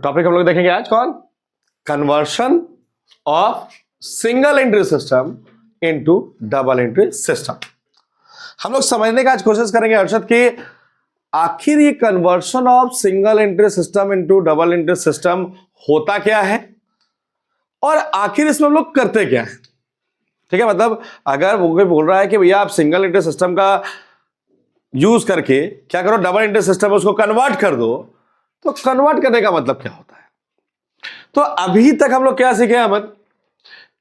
Topic हम लोग देखेंगे आज कौन, conversion of single entry system into double entry system. हम लोग समझने का आज कोशिश करेंगे अर्षद कि आखिर ये conversion of single entry system into double entry system होता क्या है और आखिर इसमें हम लोग करते क्या है। ठीक है, मतलब अगर वो कोई बोल रहा है कि भैया आप सिंगल एंट्री सिस्टम का यूज करके क्या करो, डबल एंट्री सिस्टम उसको कन्वर्ट कर दो, तो कन्वर्ट करने का मतलब क्या होता है। तो अभी तक हम लोग क्या सीखे अहमद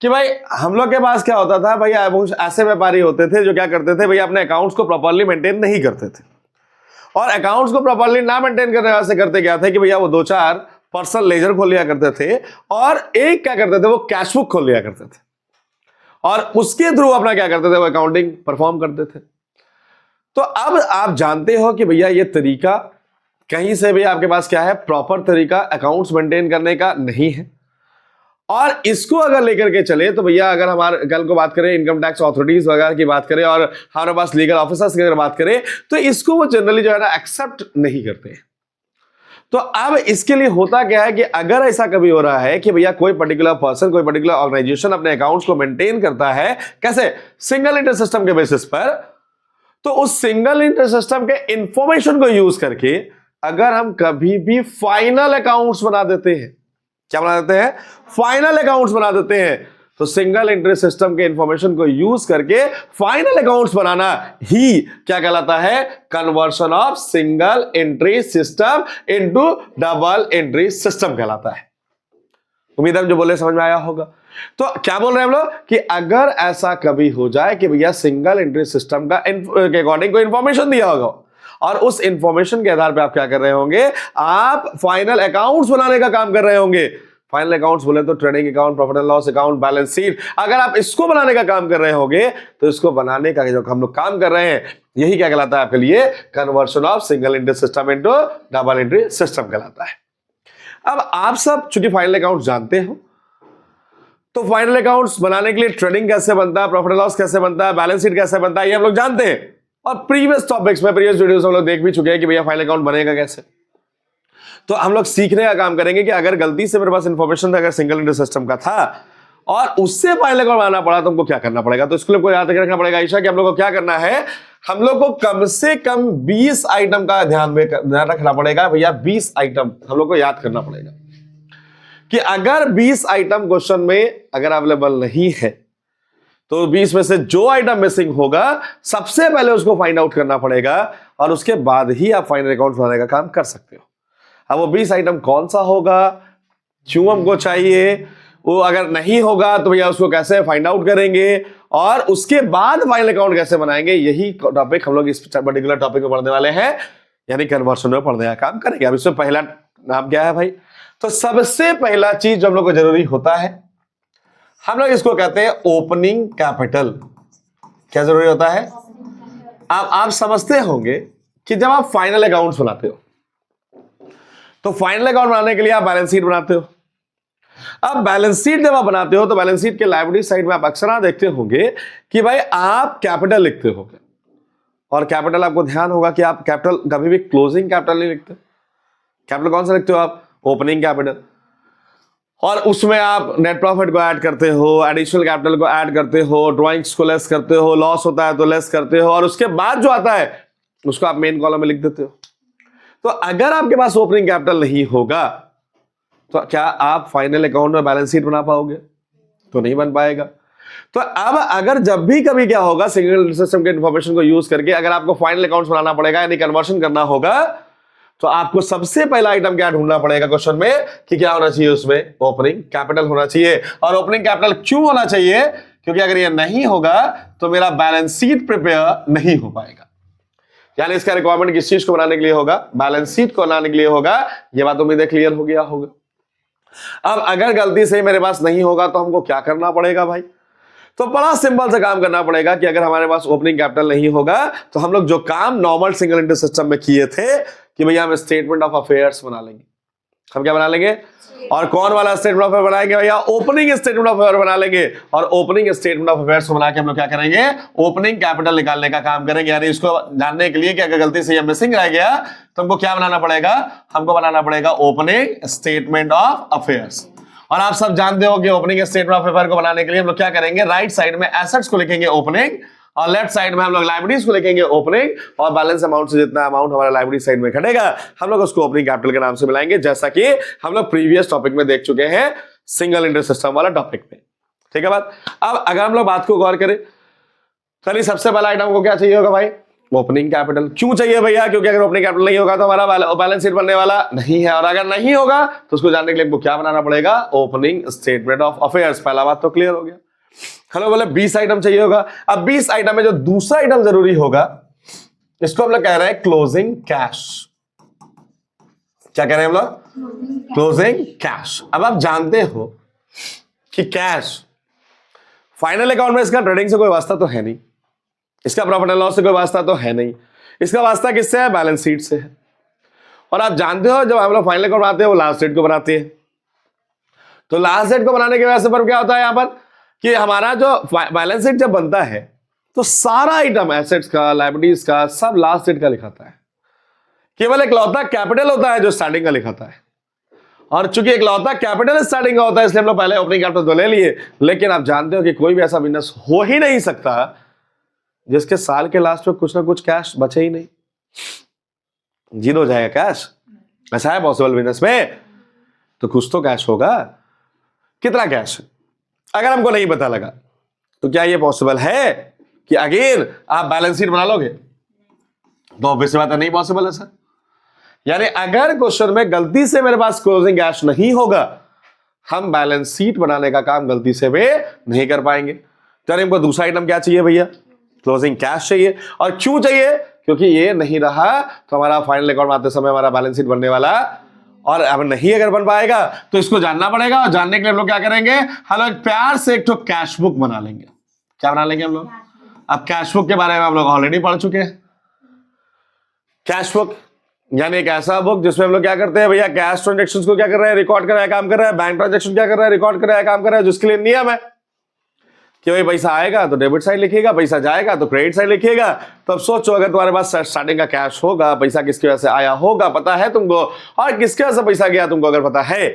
कि भाई हम लोग के पास क्या होता था, भैया ऐसे व्यापारी होते थे जो क्या करते थे, भैया अपने अकाउंट्स को प्रॉपर्ली मेंटेन नहीं करते थे, और अकाउंट्स को प्रॉपर्ली ना मेंटेन करने वाले करते क्या थे कि भैया वो 2-4 पर्सनल लेजर खोल लिया करते थे और एक क्या करते थे, वो कैश बुक खोल लिया करते थे और उसके थ्रू अपना क्या करते थे, वो अकाउंटिंग परफॉर्म करते थे। तो अब आप जानते हो कि भैया ये तरीका कहीं से भी आपके पास क्या है, प्रॉपर तरीका अकाउंट्स मेंटेन करने का नहीं है। और इसको अगर लेकर के चले तो भैया अगर हमारे कल को बात करें इनकम टैक्स अथॉरिटीज वगैरह की बात करें और हमारे पास लीगल ऑफिसर्स की अगर बात करें तो इसको वो जनरली जो है ना एक्सेप्ट नहीं करते। तो अब इसके लिए होता क्या है कि अगर ऐसा कभी हो रहा है कि भैया कोई पर्टिकुलर पर्सन, कोई पर्टिकुलर ऑर्गेनाइजेशन अपने अकाउंट्स को मेंटेन करता है कैसे, सिंगल एंट्री सिस्टम के बेसिस पर, तो उस सिंगल एंट्री सिस्टम के इंफॉर्मेशन को यूज करके अगर हम कभी भी फाइनल अकाउंट्स बना देते हैं, क्या बना देते हैं, फाइनल अकाउंट्स बना देते हैं, तो सिंगल एंट्री सिस्टम के इंफॉर्मेशन को यूज करके फाइनल अकाउंट्स बनाना ही क्या कहलाता है, conversion of single entry system into double entry system कहलाता है। उम्मीद है जो बोले समझ में आया होगा। तो क्या बोल रहे हैं हम लोग कि अगर ऐसा कभी हो जाए कि भैया सिंगल एंट्री सिस्टम का के अकॉर्डिंग कोई इंफॉर्मेशन दिया होगा और उस इंफॉर्मेशन के आधार पे आप क्या कर रहे होंगे, आप फाइनल अकाउंट्स बनाने का काम कर रहे होंगे। फाइनल अकाउंट्स बोले तो trading account, profit and loss account, balance sheet, अगर आप इसको बनाने का काम कर रहे होंगे तो इसको बनाने का जो हम लोग काम कर रहे हैं यही क्या कहलाता है आपके लिए, conversion of single entry system into double entry system कहलाता है। अब आप सब चूंकि फाइनल अकाउंट्स जानते हो तो फाइनल अकाउंट्स बनाने के लिए ट्रेडिंग कैसे बनता है, प्रॉफिट एंड लॉस कैसे बनता है, बैलेंस शीट कैसे बनता है, ये हम लोग जानते हैं और प्रीवियस टॉपिक्स में, प्रीवियस वीडियोस हम लोग देख भी चुके हैं कि भैया फाइनल अकाउंट बनेगा कैसे। तो हम लोग सीखने का काम करेंगे कि अगर गलती से मेरे पास इंफॉर्मेशन था अगर सिंगल एंट्री सिस्टम का था और उससे फाइनल अकाउंट बनाना पड़ा तो हमको क्या करना पड़ेगा। तो इसको याद रखना पड़ेगा ईशा कि हम लोग को क्या करना है, हम लोग को कम से कम 20 आइटम का ध्यान रखना पड़ेगा। भैया 20 आइटम हम लोग को याद करना पड़ेगा कि अगर 20 आइटम क्वेश्चन में अगर अवेलेबल नहीं है तो 20 में से जो आइटम मिसिंग होगा सबसे पहले उसको फाइंड आउट करना पड़ेगा और उसके बाद ही आप फाइनल अकाउंट बनाने का काम कर सकते हो। अब वो 20 आइटम कौन सा होगा, क्यों हमको चाहिए, वो अगर नहीं होगा तो भैया उसको कैसे फाइंड आउट करेंगे और उसके बाद फाइनल अकाउंट कैसे बनाएंगे, यही टॉपिक हम लोग इस पर्टिकुलर टॉपिक में पढ़ने वाले हैं, यानी कन्वर्शन में पढ़ने का काम करेंगे। अब इसमें पहला नाम क्या है भाई, तो सबसे पहला चीज जो हम लोग को जरूरी होता है, हम लोग इसको कहते हैं ओपनिंग कैपिटल। क्या जरूरी होता है, आप समझते होंगे कि जब आप फाइनल अकाउंट्स बनाते हो तो फाइनल अकाउंट बनाने के लिए आप बैलेंस शीट बनाते हो। अब बैलेंस शीट जब आप बनाते हो तो बैलेंस शीट के लायबिलिटी साइड में आप अक्सर देखते होंगे कि भाई आप कैपिटल लिखते होंगे और कैपिटल आपको ध्यान होगा कि आप कैपिटल कभी भी क्लोजिंग कैपिटल नहीं लिखते। कैपिटल कौन सा लिखते हो आप, ओपनिंग कैपिटल, और उसमें आप नेट प्रॉफिट को ऐड करते हो, एडिशनल कैपिटल को ऐड करते हो, ड्रॉइंग्स को लेस करते हो, लॉस होता है तो लेस करते हो और उसके बाद जो आता है उसको आप मेन कॉलम में लिख देते हो। तो अगर आपके पास ओपनिंग कैपिटल नहीं होगा तो क्या आप फाइनल अकाउंट में बैलेंस शीट बना पाओगे, तो नहीं बन पाएगा। तो अब अगर जब भी कभी क्या होगा, सिंगल सिस्टम के इंफॉर्मेशन को यूज करके अगर आपको फाइनल अकाउंट बनाना पड़ेगा यानी कन्वर्शन करना होगा तो आपको सबसे पहला आइटम क्या ढूंढना पड़ेगा क्वेश्चन में कि क्या होना चाहिए, उसमें ओपनिंग कैपिटल होना चाहिए। और ओपनिंग कैपिटल क्यों होना चाहिए, क्योंकि अगर ये नहीं होगा तो मेरा बैलेंस शीट प्रिपेयर नहीं हो पाएगा। यानी इसका रिक्वायरमेंट किस चीज को बनाने के लिए होगा, बैलेंस शीट को बनाने के लिए होगा। ये बात उम्मीद है क्लियर हो गया होगा। अब अगर गलती से मेरे पास नहीं होगा तो हमको क्या करना पड़ेगा भाई, तो बड़ा सिंपल से काम करना पड़ेगा कि अगर हमारे पास ओपनिंग कैपिटल नहीं होगा तो हम लोग जो काम नॉर्मल सिंगल एंट्री सिस्टम में किए थे कि भैया हम स्टेटमेंट ऑफ अफेयर्स बना लेंगे। हम क्या बना लेंगे, और कौन वाला स्टेटमेंट ऑफ अफेयर बनाएंगे भैया, ओपनिंग स्टेटमेंट ऑफ अफेयर बना लेंगे। और ओपनिंग स्टेटमेंट ऑफ अफेयर्स को बना के हम लोग क्या करेंगे, ओपनिंग कैपिटल निकालने का काम करेंगे। यानी इसको जानने के लिए कि अगर गलती से ये मिसिंग रह गया तो हमको क्या बनाना पड़ेगा, हमको बनाना पड़ेगा ओपनिंग स्टेटमेंट ऑफ अफेयर्स। और आप सब जानते हो कि ओपनिंग स्टेटमेंट ऑफ अफेयर को बनाने के लिए हम लोग क्या करेंगे, राइट साइड में एसेट्स को लिखेंगे ओपनिंग, और लेफ्ट साइड में हम लोग लायबिलिटीज को लिखेंगे ओपनिंग, और बैलेंस अमाउंट से जितना अमाउंट हमारा लायबिलिटी साइड में घटेगा हम लोग उसको ओपनिंग कैपिटल के नाम से मिलाएंगे, जैसा कि हम लोग प्रीवियस टॉपिक में देख चुके हैं सिंगल इंटरेस्ट सिस्टम वाला टॉपिक में। ठीक है बात। अब अगर हम लोग बात को गौर करें, चलिए सबसे पहला आइटम को क्या चाहिए होगा भाई, ओपनिंग कैपिटल। क्यों चाहिए भैया, क्योंकि अगर ओपनिंग कैपिटल नहीं होगा तो हमारा बैलेंस शीट बनने वाला नहीं है, और अगर नहीं होगा तो उसको जानने के लिए हमको क्या बनाना पड़ेगा, ओपनिंग स्टेटमेंट ऑफ अफेयर्स। पहला बात तो क्लियर हो गया। हेलो बोले 20 आइटम चाहिए होगा। अब 20 आइटम में जो दूसरा आइटम जरूरी होगा इसको हम लोग कह रहे हैं क्लोजिंग कैश। क्या कह रहे हैं हम लोग, क्लोजिंग कैश। अब आप जानते हो कि कैश फाइनल अकाउंट में इसका ट्रेडिंग से कोई वास्ता तो है नहीं, इसका प्रॉफिट एंड लॉस से कोई वास्ता तो है नहीं, इसका वास्ता किससे है, बैलेंस शीट से है। और आप जानते हो जब हम लोग फाइनल अकाउंट बनाते हैं वो लास्ट डेट को बनाते हैं, तो लास्ट डेट को बनाने की वजह से पर क्या होता है यहां पर कि हमारा जो बैलेंस शीट जब बनता है तो सारा आइटम एसेट्स का लायबिलिटीज का सब लास्ट डेट का लिखाता है। केवल एक लौता कैपिटल होता है जो स्टार्टिंग का लिखाता है, और चूंकि एक लौता कैपिटल स्टार्टिंग का होता है इसलिए हम लोग पहले ओपनिंग कैपिटल तो ले लिए। लेकिन आप जानते हो कि कोई भी ऐसा बिजनेस हो ही नहीं सकता जिसके साल के लास्ट में कुछ ना कुछ कैश बचे ही नहीं, जीरो हो जाएगा कैश। ऐसा है पॉसिबल बिजनेस में, तो कुछ तो कैश होगा। कितना कैश है अगर हमको नहीं पता लगा तो क्या ये पॉसिबल है कि अगेन आप बैलेंस शीट बना लोगे, तो ऑब्वियस बात है नहीं पॉसिबल है सर। यानी अगर क्वेश्चन में गलती से मेरे पास क्लोजिंग कैश नहीं होगा, हम बैलेंस शीट बनाने का काम गलती से भी नहीं कर पाएंगे। तो हमको दूसरा आइटम क्या चाहिए भैया, क्लोजिंग कैश चाहिए। और क्यों चाहिए, क्योंकि ये नहीं रहा तो हमारा फाइनल अकाउंट आते समय हमारा बैलेंस शीट बनने वाला, और अब नहीं अगर बन पाएगा तो इसको जानना पड़ेगा। और जानने के लिए हम लोग क्या करेंगे, हम लोग प्यार से एक तो कैश बुक बना लेंगे। क्या बना लेंगे हम लोग, अब कैश बुक के बारे में हम लोग ऑलरेडी पढ़ चुके हैं। कैश बुक यानी एक ऐसा बुक जिसमें हम लोग क्या करते हैं भैया, कैश ट्रांजेक्शंस को क्या कर रहे हैं, रिकॉर्ड कर रहा है, काम कर रहा है। बैंक ट्रांजेक्शन क्या कर रहा है, रिकॉर्ड कर रहा है, काम कर रहा है। जिसके लिए नियम है कि भाई पैसा आएगा तो डेबिट साइड लिखिएगा, पैसा जाएगा तो क्रेडिट साइड लिखिएगा। तो अब सोचो अगर तुम्हारे पास स्टार्टिंग का कैश होगा, पैसा किसकी वजह से आया होगा पता है तुमको, और किसके वजह से पैसा गया तुमको अगर पता है,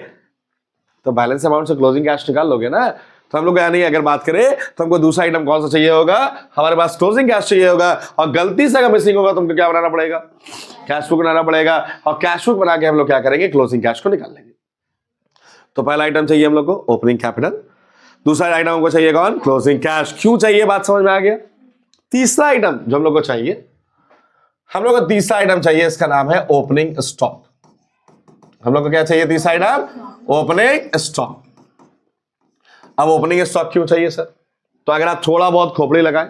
तो बैलेंस अमाउंट से क्लोजिंग कैश निकाल लोगे ना। तो हम लोग यानी अगर बात करें तो हमको दूसरा आइटम कौन सा चाहिए होगा, हमारे पास क्लोजिंग कैश चाहिए होगा। और गलती से अगर मिसिंग होगा तुमको क्या बनाना पड़ेगा, कैश बुक बनाना पड़ेगा। और कैश बुक बना के हम लोग क्या करेंगे, क्लोजिंग कैश को निकाल लेंगे। तो पहला आइटम चाहिए हम लोग को ओपनिंग कैपिटल, दूसरा आइटम हमको चाहिए कौन, क्लोजिंग कैश। क्यों चाहिए बात समझ में आ गया। तीसरा आइटम जो हम लोग को चाहिए, हम लोग को तीसरा आइटम चाहिए, इसका नाम है ओपनिंग स्टॉक। हम लोग को क्या चाहिए तीसरा आइटम, ओपनिंग स्टॉक। अब ओपनिंग स्टॉक क्यों चाहिए सर, तो अगर आप थोड़ा बहुत खोपड़ी लगाएं,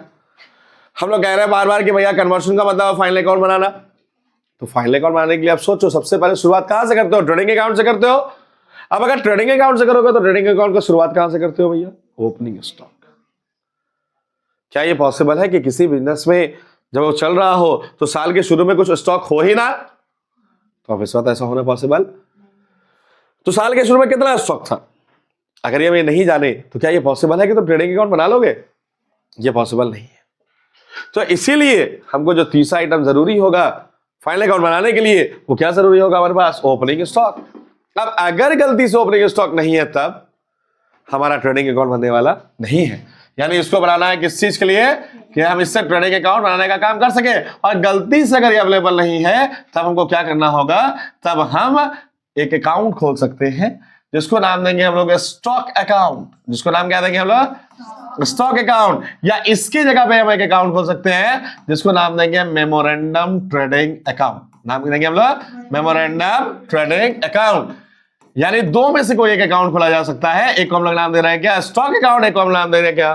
हम लोग कह रहे हैं बार बार कि भैया कन्वर्शन का मतलब फाइनल अकाउंट बनाना। तो फाइनल अकाउंट बनाने के लिए आप सोचो सबसे पहले शुरुआत कहां से करते हो, ट्रेडिंग अकाउंट से करते हो। अब अगर ट्रेडिंग अकाउंट से करोगे तो ट्रेडिंग अकाउंट की शुरुआत कहां से करते हो भैया, ओपनिंग स्टॉक। क्या ये पॉसिबल है कि किसी बिजनेस में जब वो चल रहा हो तो साल के शुरू में कुछ स्टॉक हो ही ना, तो अब इस वक्त ऐसा होना पॉसिबल। तो साल के शुरू में कितना स्टॉक था, अगर ये हमें नहीं जाने तो क्या ये पॉसिबल है कि तुम ट्रेडिंग अकाउंट बना लोगे, ये पॉसिबल नहीं है। तो इसीलिए हमको जो तीसरा आइटम जरूरी होगा फाइनल अकाउंट बनाने के लिए, वो क्या जरूरी होगा हमारे पास, ओपनिंग स्टॉक। अब अगर गलती से ओपनिंग स्टॉक नहीं है तब हमारा ट्रेडिंग अकाउंट बनने वाला नहीं है। यानी इसको बनाना है किस चीज के लिए, कि हम इससे ट्रेडिंग अकाउंट बनाने का काम कर सके। और गलती से अगर ये अवेलेबल नहीं है तब हमको क्या करना होगा, तब हम एक अकाउंट खोल सकते हैं जिसको नाम देंगे हम लोग स्टॉक अकाउंट। जिसको नाम क्या देंगे हम लोग, स्टॉक अकाउंट। या इसकी जगह पे हम एक अकाउंट खोल सकते हैं जिसको नाम देंगे मेमोरेंडम ट्रेडिंग अकाउंट। नाम देंगे हम लोग मेमोरेंडम ट्रेडिंग अकाउंट। यानी दो में से कोई एक अकाउंट खोला जा सकता है। एक को हम लोग नाम दे रहे हैं क्या, स्टॉक अकाउंट, एक को हम नाम दे रहे हैं क्या,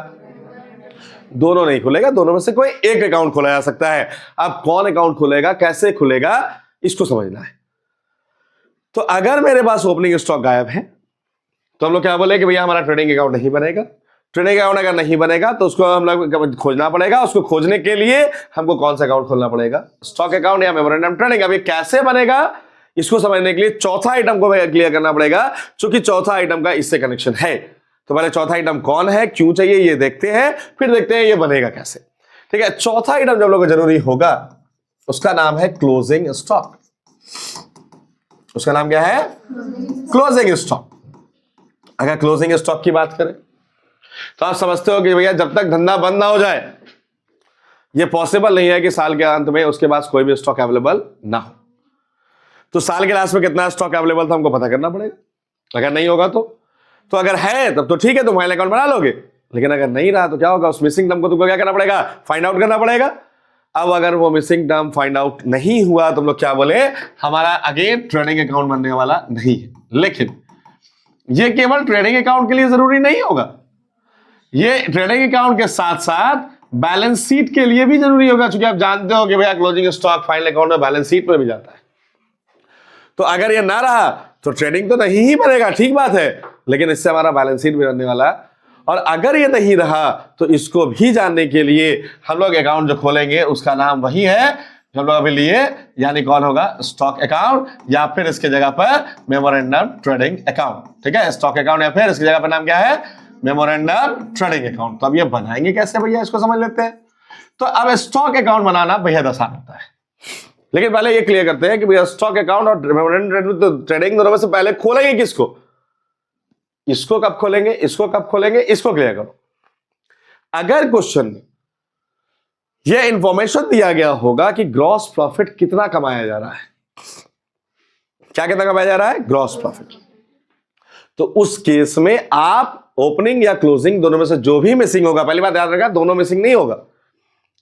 दोनों नहीं खुलेगा, दोनों में से कोई एक अकाउंट खोला जा सकता है। अब कौन अकाउंट खुलेगा, कैसे खुलेगा, इसको समझना है। तो अगर मेरे पास ओपनिंग स्टॉक गायब है तो हम लोग क्या बोले कि भैया हमारा ट्रेडिंग अकाउंट नहीं बनेगा। ट्रेडिंग अकाउंट अगर नहीं बनेगा तो उसको हम लोग खोजना पड़ेगा। उसको खोजने के लिए हमको कौन सा अकाउंट खोलना पड़ेगा, स्टॉक अकाउंट या मेमोरेंडम ट्रेडिंग। अब ये कैसे बनेगा इसको समझने के लिए चौथा आइटम को क्लियर करना पड़ेगा, क्योंकि चौथा आइटम का इससे कनेक्शन है। तो पहले चौथा आइटम कौन है, क्यों चाहिए, ये देखते हैं, फिर देखते हैं ये बनेगा कैसे। ठीक है, चौथा आइटम जब लोगों को जरूरी होगा उसका नाम है क्लोजिंग स्टॉक। उसका नाम क्या है? Closing stock. अगर क्लोजिंग स्टॉक की बात करें तो आप समझते हो कि भैया जब तक धंधा बंद ना हो जाए ये पॉसिबल नहीं है कि साल के अंत में उसके पास कोई भी स्टॉक अवेलेबल ना हो। तो साल के लास्ट में कितना स्टॉक अवेलेबल था हमको पता करना पड़ेगा। अगर नहीं होगा तो अगर है तब तो ठीक है, तुम फाइनल अकाउंट बना लोगे, लेकिन अगर नहीं रहा तो क्या होगा, उस मिसिंग टर्म को तुमको क्या करना पड़ेगा, फाइंड आउट करना पड़ेगा। अब अगर वो मिसिंग टर्म फाइंड आउट नहीं हुआ तुम लोग क्या बोले, हमारा अगेन ट्रेडिंग अकाउंट बनने वाला नहीं है। लेकिन ये केवल ट्रेडिंग अकाउंट के लिए जरूरी नहीं होगा, ये ट्रेडिंग अकाउंट के साथ साथ बैलेंस शीट के लिए भी जरूरी होगा, क्योंकि आप जानते हो कि भैया क्लोजिंग स्टॉक फाइनल अकाउंट में बैलेंस शीट में भी जाता है। तो अगर ये ना रहा तो ट्रेडिंग तो नहीं ही बनेगा, ठीक बात है, लेकिन इससे हमारा बैलेंस शीट भी बनने वाला है। और अगर ये नहीं रहा तो इसको भी जानने के लिए हम लोग अकाउंट जो खोलेंगे उसका नाम वही है जो हम लोग अभी लिए, यानी कौन होगा, स्टॉक अकाउंट, या फिर इसके जगह पर मेमोरेंडम ट्रेडिंग अकाउंट। ठीक है, स्टॉक अकाउंट या फिर इसकी जगह पर नाम क्या है, मेमोरेंडम ट्रेडिंग अकाउंट। तो अब ये बनाएंगे कैसे भैया, इसको समझ लेते हैं। तो अब स्टॉक अकाउंट बनाना बेहद आसान होता है, लेकिन पहले ये क्लियर करते हैं कि भैया स्टॉक अकाउंट और मेमोरेंडम ट्रेडिंग दोनों में से पहले खोलेंगे किसको, इसको कब खोलेंगे, इसको कब खोलेंगे, इसको क्लियर करो। अगर क्वेश्चन में यह इंफॉर्मेशन दिया गया होगा कि ग्रॉस प्रॉफिट कितना कमाया जा रहा है, क्या कितना कमाया जा रहा है, ग्रॉस प्रॉफिट, तो उस केस में आप ओपनिंग या क्लोजिंग दोनों में से जो भी मिसिंग होगा, पहली बात याद रखना दोनों मिसिंग नहीं होगा,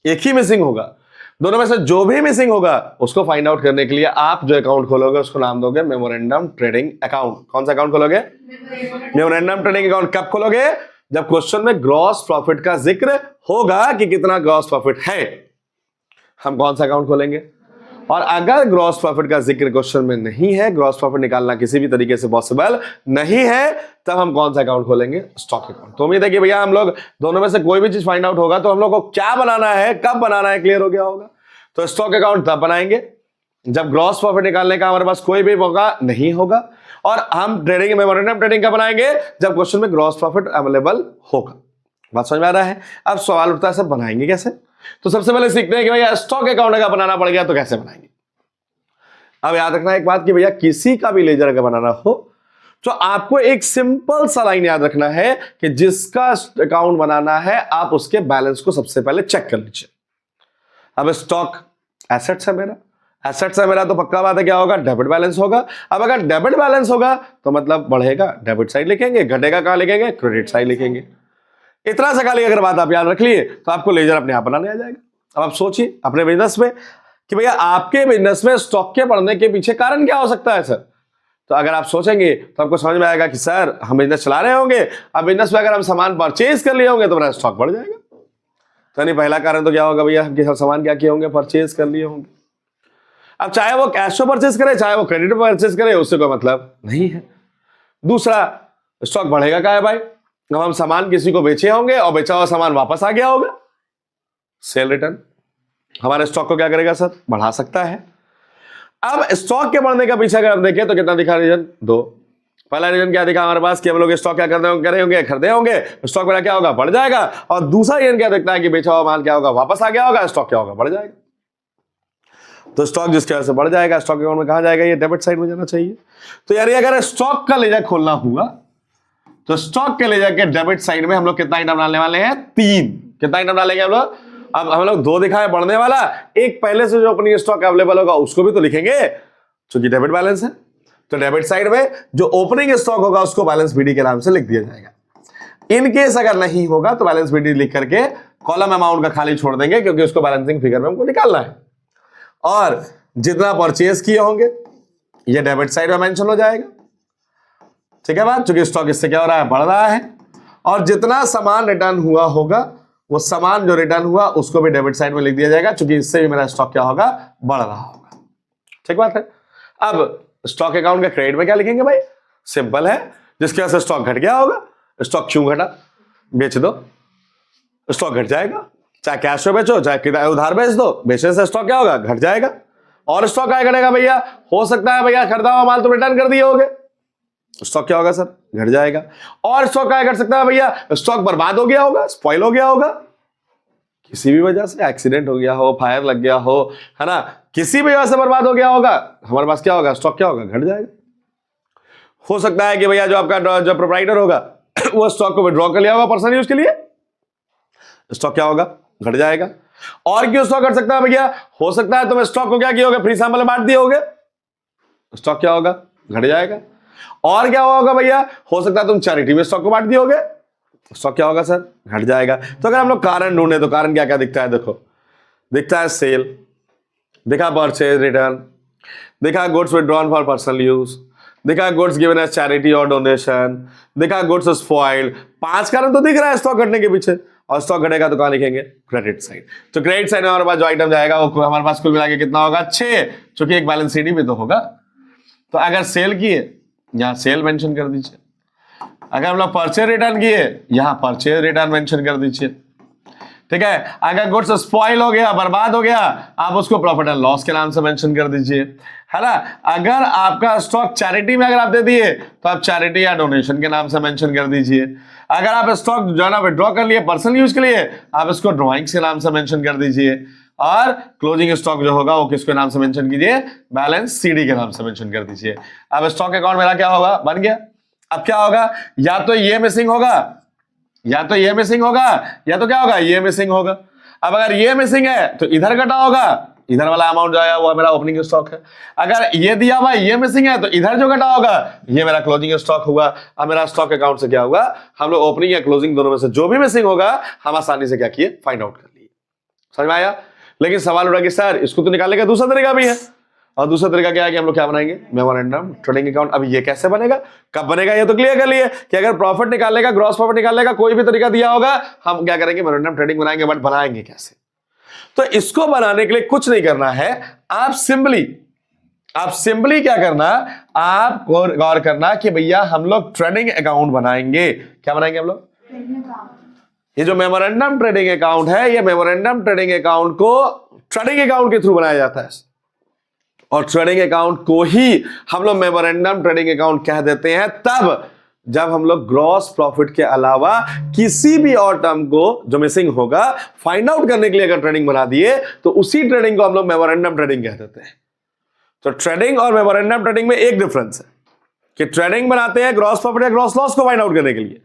एक ही मिसिंग होगा, दोनों में से जो भी मिसिंग होगा उसको फाइंड आउट करने के लिए आप जो अकाउंट खोलोगे उसको नाम दोगे मेमोरेंडम ट्रेडिंग अकाउंट। कौन सा अकाउंट खोलोगे, मेमोरेंडम ट्रेडिंग अकाउंट। कब खोलोगे, जब क्वेश्चन में ग्रॉस प्रॉफिट का जिक्र होगा कि कितना ग्रॉस प्रॉफिट है, हम कौन सा अकाउंट खोलेंगे। और अगर ग्रॉस प्रॉफिट का जिक्र क्वेश्चन में नहीं है, ग्रॉस प्रॉफिट निकालना किसी भी तरीके से पॉसिबल नहीं है, तब हम कौन सा अकाउंट खोलेंगे, स्टॉक अकाउंट। तो उम्मीद है कि भैया हम लोग दोनों में से कोई भी चीज फाइंड आउट होगा तो हम लोग को क्या बनाना है, कब बनाना है, क्लियर हो गया होगा। तो स्टॉक अकाउंट तब बनाएंगे जब ग्रॉस प्रॉफिट निकालने का हमारे पास कोई भी मौका नहीं होगा, और हम ट्रेडिंग मेमोरेंडम ट्रेडिंग का बनाएंगे जब क्वेश्चन में ग्रॉस प्रॉफिट अवेलेबल होगा। बात समझ में आ रहा है। अब सवाल उठता है सब बनाएंगे कैसे, तो सबसे पहले सीखते हैं कि भैया स्टॉक अकाउंट अगर बनाना पड़ गया तो कैसे बनाएंगे। अब याद रखना एक बात कि भैया किसी का भी लेजर अगर बनाना हो तो आपको एक सिंपल सा लाइन याद रखना है कि जिसका अकाउंट बनाना है आप उसके बैलेंस को सबसे पहले चेक कर लीजिए। अब स्टॉक एसेट्स है मेरा, एसेट्स है मेरा, तो पक्का बात है क्या होगा, डेबिट बैलेंस होगा। अब अगर डेबिट बैलेंस होगा तो मतलब बढ़ेगा डेबिट साइड लिखेंगे, घटेगा कहां लिखेंगे, क्रेडिट साइड लिखेंगे। इतना सा खाली अगर बात आप याद रख लिए तो आपको लेजर अपने आप बनाने आ जाएगा। अब आप सोचिए अपने बिजनेस में कि भैया आपके बिजनेस में स्टॉक के बढ़ने के पीछे कारण क्या हो सकता है सर। तो अगर आप सोचेंगे तो आपको समझ में आएगा कि सर हम बिजनेस चला रहे होंगे, अब बिजनेस में अगर हम सामान परचेज कर लिए होंगे तो मेरा स्टॉक बढ़ जाएगा। तो नहीं, पहला कारण तो क्या होगा भैया कि हम सामान क्या किए होंगे, परचेज कर लिए होंगे। अब चाहे वो कैश पे परचेज करे चाहे वो क्रेडिट पे परचेज करे, उससे कोई मतलब नहीं है। दूसरा, स्टॉक बढ़ेगा क्या है भाई, अब हम सामान किसी को बेचे होंगे और बेचा हुआ सामान वापस आ गया होगा, सेल रिटर्न हमारे स्टॉक को क्या करेगा सर, बढ़ा सकता है। अब स्टॉक के बढ़ने का पीछे अगर हम देखें तो कितना दिखा रीजन, दो। पहला रीजन क्या दिखा हमारे पास कि हम लोग स्टॉक क्या कर रहे होंगे, खरीदे होंगे, स्टॉक मेरा क्या होगा, बढ़ जाएगा। और दूसरा रीजन क्या दिखता है कि बेचा हुआ माल क्या होगा, वापस आ गया होगा, स्टॉक क्या होगा, बढ़ जाएगा। तो स्टॉक जिसकी वजह से बढ़ जाएगा, स्टॉक अकाउंट में कहा जाएगा, ये डेबिट साइड में जाना चाहिए। तो यार अगर स्टॉक का लेजर खोलना हुआ तो स्टॉक के लेजर के डेबिट साइड में हम लोग कितना आइटम डालने वाले हैं, 3। कितना आइटम डालेंगे हम लोग, अब हम लोग 2 दिखाए बढ़ने वाला, एक पहले से जो ओपनिंग स्टॉक अवेलेबल होगा उसको भी तो लिखेंगे क्योंकि डेबिट बैलेंस है। तो डेबिट साइड में जो ओपनिंग स्टॉक होगा उसको बैलेंस बीडी के नाम से लिख दिया जाएगा। इन केस अगर नहीं होगा तो बैलेंस बीडी लिख करके कॉलम अमाउंट का खाली छोड़ देंगे, क्योंकि उसको बैलेंसिंग फिगर में हमको निकालना है। और जितना परचेज किए होंगे ये डेबिट साइड में मेंशन हो जाएगा, ठीक है बात, क्योंकि स्टॉक इससे क्या हो रहा है, बढ़ रहा है। और जितना सामान रिटर्न हुआ होगा वो सामान जो रिटर्न हुआ उसको भी डेबिट साइड में लिख दिया जाएगा, क्योंकि इससे भी मेरा स्टॉक क्या होगा, बढ़ रहा होगा। ठीक बात है। अब स्टॉक अकाउंट के क्रेडिट में क्या लिखेंगे भाई, सिंपल है, जिसकी वजह से स्टॉक घट गया होगा। स्टॉक क्यों घटा, बेच दो, स्टॉक घट जाएगा। चाहे कैश में बेचो चाहे उधार बेच दो, बेचने से स्टॉक क्या होगा, घट जाएगा। और स्टॉक क्या घटेगा भैया? हो सकता है भैया खरीदा हुआ माल तुम रिटर्न कर दिए होगे, स्टॉक क्या होगा सर? घट जाएगा। और स्टॉक क्या घट सकता है भैया? स्टॉक बर्बाद हो गया होगा, स्पॉइल हो गया होगा, किसी भी वजह से एक्सीडेंट हो गया हो, फायर लग गया हो, है ना, किसी भी वजह से बर्बाद हो गया होगा, हमारे पास क्या होगा? स्टॉक क्या होगा? घट जाएगा। हो सकता है कि भैया जो आपका जो प्रोप्राइटर होगा वो स्टॉक को विड्रॉ कर लिया होगा पर्सनल यूज के लिए, स्टॉक क्या होगा? घट जाएगा। और क्यों स्टॉक घट सकता है भैया? हो सकता है तुम स्टॉक को क्या किए होगे? फ्री सैंपल में बांट दिए होगे, स्टॉक क्या होगा? घट जाएगा। और क्या होगा भैया? हो सकता है तुम चैरिटी में स्टॉक को बांट दिए होगे, स्टॉक क्या होगा सर? घट जाएगा। तो अगर हम लोग कारण ढूंढे तो कारण क्या क्या दिखता है? देखो, दिखता है सेल, दिखा परचेज रिटर्न, दिखा goods withdrawn for personal use, दिखा गुड्स गिवन एज चैरिटी और डोनेशन, दिखा गुड्स स्पॉइल्ड। 5 कारण तो दिख रहा है स्टॉक घटने के पीछे। और स्टॉक घटेगा तो कहां लिखेंगे? Credit side. तो क्रेडिट साइड में हमारे पास जो आइटम जाएगा वो हमारे पास कुल मिला के कितना होगा? 6, क्योंकि एक बैलेंस शीट भी तो होगा। तो अगर सेल किए, यहां सेल मेंशन कर दीजिए। अगर हम लोग परचेज रिटर्न किए, यहां परचेज रिटर्न मेंशन कर दीजिए, ठीक है। अगर गुड्स स्पॉइल हो गया, बर्बाद हो गया, आप उसको प्रॉफिट एंड लॉस के नाम से मेंशन कर दीजिए, है ना। अगर आपका स्टॉक चैरिटी में अगर आप दे दिए तो आप चैरिटी या डोनेशन के नाम से मेंशन कर दीजिए। अगर आप स्टॉक जो है ना विड्रॉ कर लिए पर्सनल यूज के लिए, आप इसको ड्रॉइंग्स के नाम से मेंशन कर दीजिए। और क्लोजिंग स्टॉक जो होगा वो किसके नाम से मेंशन कीजिए? बैलेंस सीडी के नाम से मेंशन कर दीजिए। अब स्टॉक अकाउंट मेरा क्या होगा? बन गया। अब क्या होगा? या तो ये मिसिंग होगा, या तो ये मिसिंग होगा, या तो क्या होगा? ये मिसिंग होगा। अब अगर ये मिसिंग है तो इधर घटा होगा, इधर वाला अमाउंट जो आया वो मेरा ओपनिंग स्टॉक है। अगर ये दिया हुआ ये मिसिंग है तो इधर जो घटा होगा ये मेरा क्लोजिंग स्टॉक होगा। अब मेरा स्टॉक अकाउंट से क्या होगा? हम लोग ओपनिंग या क्लोजिंग दोनों में से जो भी मिसिंग होगा हम आसानी से क्या किए? फाइंड आउट कर लिए। समझ में आया? लेकिन सवाल उठा कि सर इसको तो निकालने का दूसरा तरीका भी है। और दूसरा तरीका क्या है कि हम लोग क्या बनाएंगे? Memorandum trading account. अब ये कैसे बनेगा, कब बनेगा, ये तो क्लियर कर लिए कि अगर प्रॉफिट निकालने का, ग्रॉस प्रॉफिट निकालने का कोई भी तरीका दिया होगा हम क्या करेंगे? मेमोरेंडम ट्रेडिंग बनाएंगे। बट बनाएंगे कैसे? तो इसको बनाने के लिए कुछ नहीं करना है, आप सिंपली क्या करना, आप गौर करना कि भैया हम लोग ट्रेडिंग अकाउंट बनाएंगे। क्या बनाएंगे हम लोग? ये जो मेमोरेंडम ट्रेडिंग अकाउंट है, ये मेमोरेंडम ट्रेडिंग अकाउंट को ट्रेडिंग अकाउंट के थ्रू बनाया जाता है। और ट्रेडिंग अकाउंट को ही हम लोग मेमोरेंडम ट्रेडिंग अकाउंट कह देते हैं तब जब हम लोग ग्रॉस प्रॉफिट के अलावा किसी भी और टर्म को जो मिसिंग होगा फाइंड आउट करने के लिए अगर ट्रेडिंग बना दिए तो उसी ट्रेडिंग को हम लोग मेमोरेंडम ट्रेडिंग कह देते हैं। तो ट्रेडिंग और मेमोरेंडम ट्रेडिंग में एक डिफरेंस है कि ट्रेडिंग बनाते हैं ग्रॉस प्रॉफिट या ग्रॉस लॉस को फाइंड आउट करने के लिए,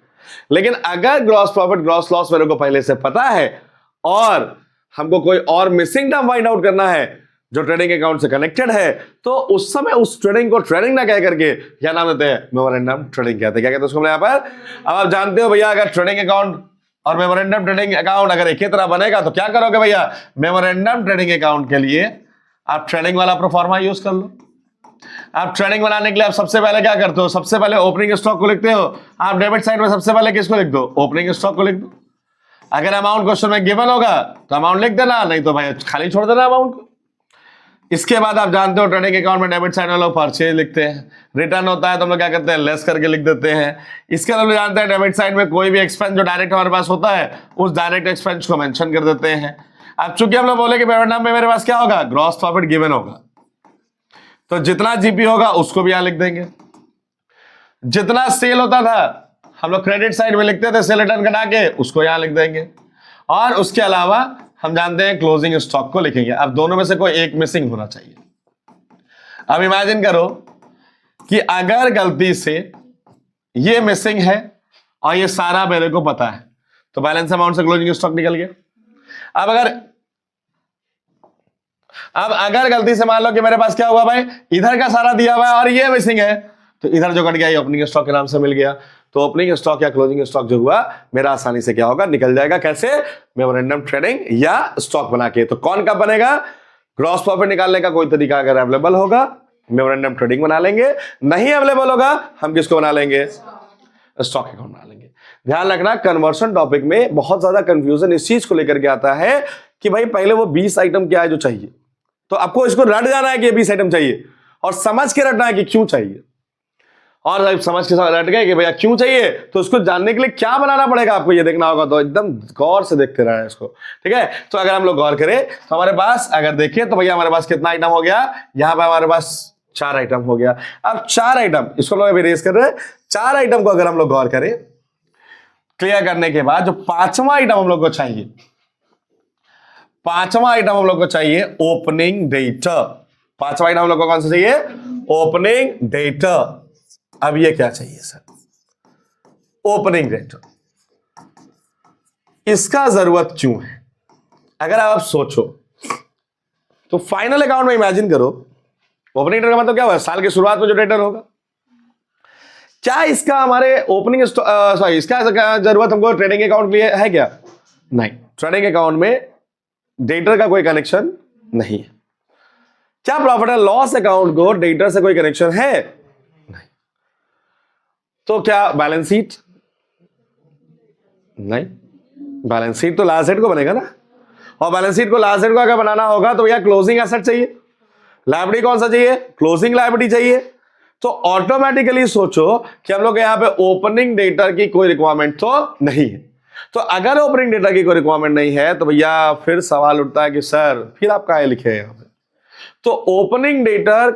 लेकिन अगर ग्रॉस प्रॉफिट ग्रॉस लॉस मेरे को पहले से पता है और हमको कोई और मिसिंग टर्म फाइंड आउट करना है जो ट्रेडिंग अकाउंट से कनेक्टेड है, तो उस समय उस ट्रेडिंग को ट्रेडिंग ना कह करके क्या नाम देते हैं? मेमोरेंडम ट्रेडिंग कहते हैं। क्या कहते हैं उसको यहाँ पर? अब आप जानते हो भैया अगर ट्रेडिंग अकाउंट और मेमोरेंडम ट्रेडिंग अकाउंट अगर एक ही तरह बनेगा तो क्या करोगे भैया? मेमोरेंडम ट्रेडिंग अकाउंट के लिए आप ट्रेडिंग वाला प्रोफार्मा यूज कर लो। आप ट्रेडिंग बनाने के लिए आप सबसे पहले क्या करते हो? सबसे पहले ओपनिंग स्टॉक को लिखते हो। आप डेबिट साइड में सबसे पहले किसको लिख दो? ओपनिंग स्टॉक को लिख दो। अगर अमाउंट क्वेश्चन में गिवन होगा तो अमाउंट लिख देना, नहीं तो भाई खाली छोड़ देना अमाउंट को। इसके बाद आप जानते हो ट्रेडिंग अकाउंट में डेबिट साइड में लोग परचेज लिखते हैं, रिटर्न होता है तो हम लोग क्या करते हैं? लेस करके लिख देते हैं। इसके अलावा जानते हैं डेबिट साइड में कोई भी एक्सपेंस जो डायरेक्ट हमारे पास होता है उस डायरेक्ट एक्सपेंस को मेंशन कर देते हैं। अब चूंकि हम लोग बोले कि मेमोरेंडम में मेरे पास क्या होगा? ग्रॉस प्रॉफिट गिवन होगा, तो जितना जीपी होगा उसको भी यहां लिख देंगे। जितना सेल होता था हम लोग क्रेडिट साइड में लिखते थे, सेल रिटर्न घटा के उसको यहां लिख देंगे। और उसके अलावा हम जानते हैं क्लोजिंग स्टॉक को लिखेंगे। अब दोनों में से कोई एक मिसिंग होना चाहिए। अब इमेजिन करो कि अगर गलती से ये मिसिंग है और ये सारा मेरे को पता है तो बैलेंस अमाउंट से क्लोजिंग स्टॉक निकल गया। अब अगर गलती से मान लो कि मेरे पास क्या हुआ भाई, इधर का सारा दिया हुआ है और ये मिसिंग है, तो इधर जो कट गया ये ओपनिंग स्टॉक के नाम से मिल गया। तो ओपनिंग स्टॉक या क्लोजिंग स्टॉक जो हुआ मेरा आसानी से क्या होगा? निकल जाएगा। कैसे? मेमोरेंडम ट्रेडिंग या स्टॉक बना के। तो कौन कब बनेगा? ग्रॉस प्रॉफिट निकालने का कोई तरीका अगर अवेलेबल होगा मेमोरेंडम ट्रेडिंग बना लेंगे, नहीं अवेलेबल होगा हम किसको बना लेंगे? स्टॉक अकाउंट बना लेंगे। ध्यान रखना कन्वर्शन टॉपिक में बहुत ज्यादा कंफ्यूजन इस चीज को लेकर के आता है कि भाई पहले वो 20 आइटम क्या है जो चाहिए, तो आपको इसको रट जाना है कि 20 आइटम चाहिए और समझ के रटना है कि क्यों चाहिए। और जब समझ के साथ लट गए कि भैया क्यों चाहिए, तो उसको जानने के लिए क्या बनाना पड़ेगा आपको ये देखना होगा, तो एकदम गौर से देखते रहना इसको, ठीक है। तो अगर हम लोग गौर करें तो हमारे पास अगर देखें तो भैया हमारे पास कितना आइटम हो गया, यहां पर हमारे पास 4 आइटम हो गया। अब 4 आइटम इसको लोग अभी रेस कर रहे हैं, 4 आइटम को अगर हम लोग गौर करें क्लियर करने के बाद जो 5वां आइटम हम लोग को चाहिए, 5वां आइटम हम लोग को चाहिए ओपनिंग डेटा। 5वां आइटम हम लोग को कौन सा चाहिए, ओपनिंग डेटा। अब ये क्या चाहिए सर, ओपनिंग डेटा। इसका जरूरत क्यों है, अगर आप सोचो तो फाइनल अकाउंट में इमेजिन करो, ओपनिंग डेटा का मतलब क्या हुआ, साल की शुरुआत में जो डेटा होगा, क्या इसका हमारे ओपनिंग सॉरी इसका जरूरत हमको ट्रेडिंग अकाउंट के लिए है क्या, नहीं। ट्रेडिंग अकाउंट में डेटर का कोई कनेक्शन नहीं है। क्या प्रॉफिट एंड लॉस अकाउंट को डेटर से कोई कनेक्शन है, नहीं। तो क्या बैलेंस शीट, नहीं। बैलेंस शीट तो लास्ट डेट को बनेगा ना, और बैलेंस शीट को लास्ट डेट को अगर बनाना होगा तो भैया क्लोजिंग एसेट चाहिए, लायबिलिटी कौन सा चाहिए, क्लोजिंग लायबिलिटी चाहिए। तो ऑटोमेटिकली सोचो कि हम लोग यहां पे ओपनिंग डेटा की कोई रिक्वायरमेंट तो नहीं है। तो अगर ओपनिंग डेटा की कोई रिक्वायरमेंट नहीं है तो भैया फिर सवाल उठता है कि सर फिर आप क्या लिखे हैं यहां पे। तो ओपनिंग डेटा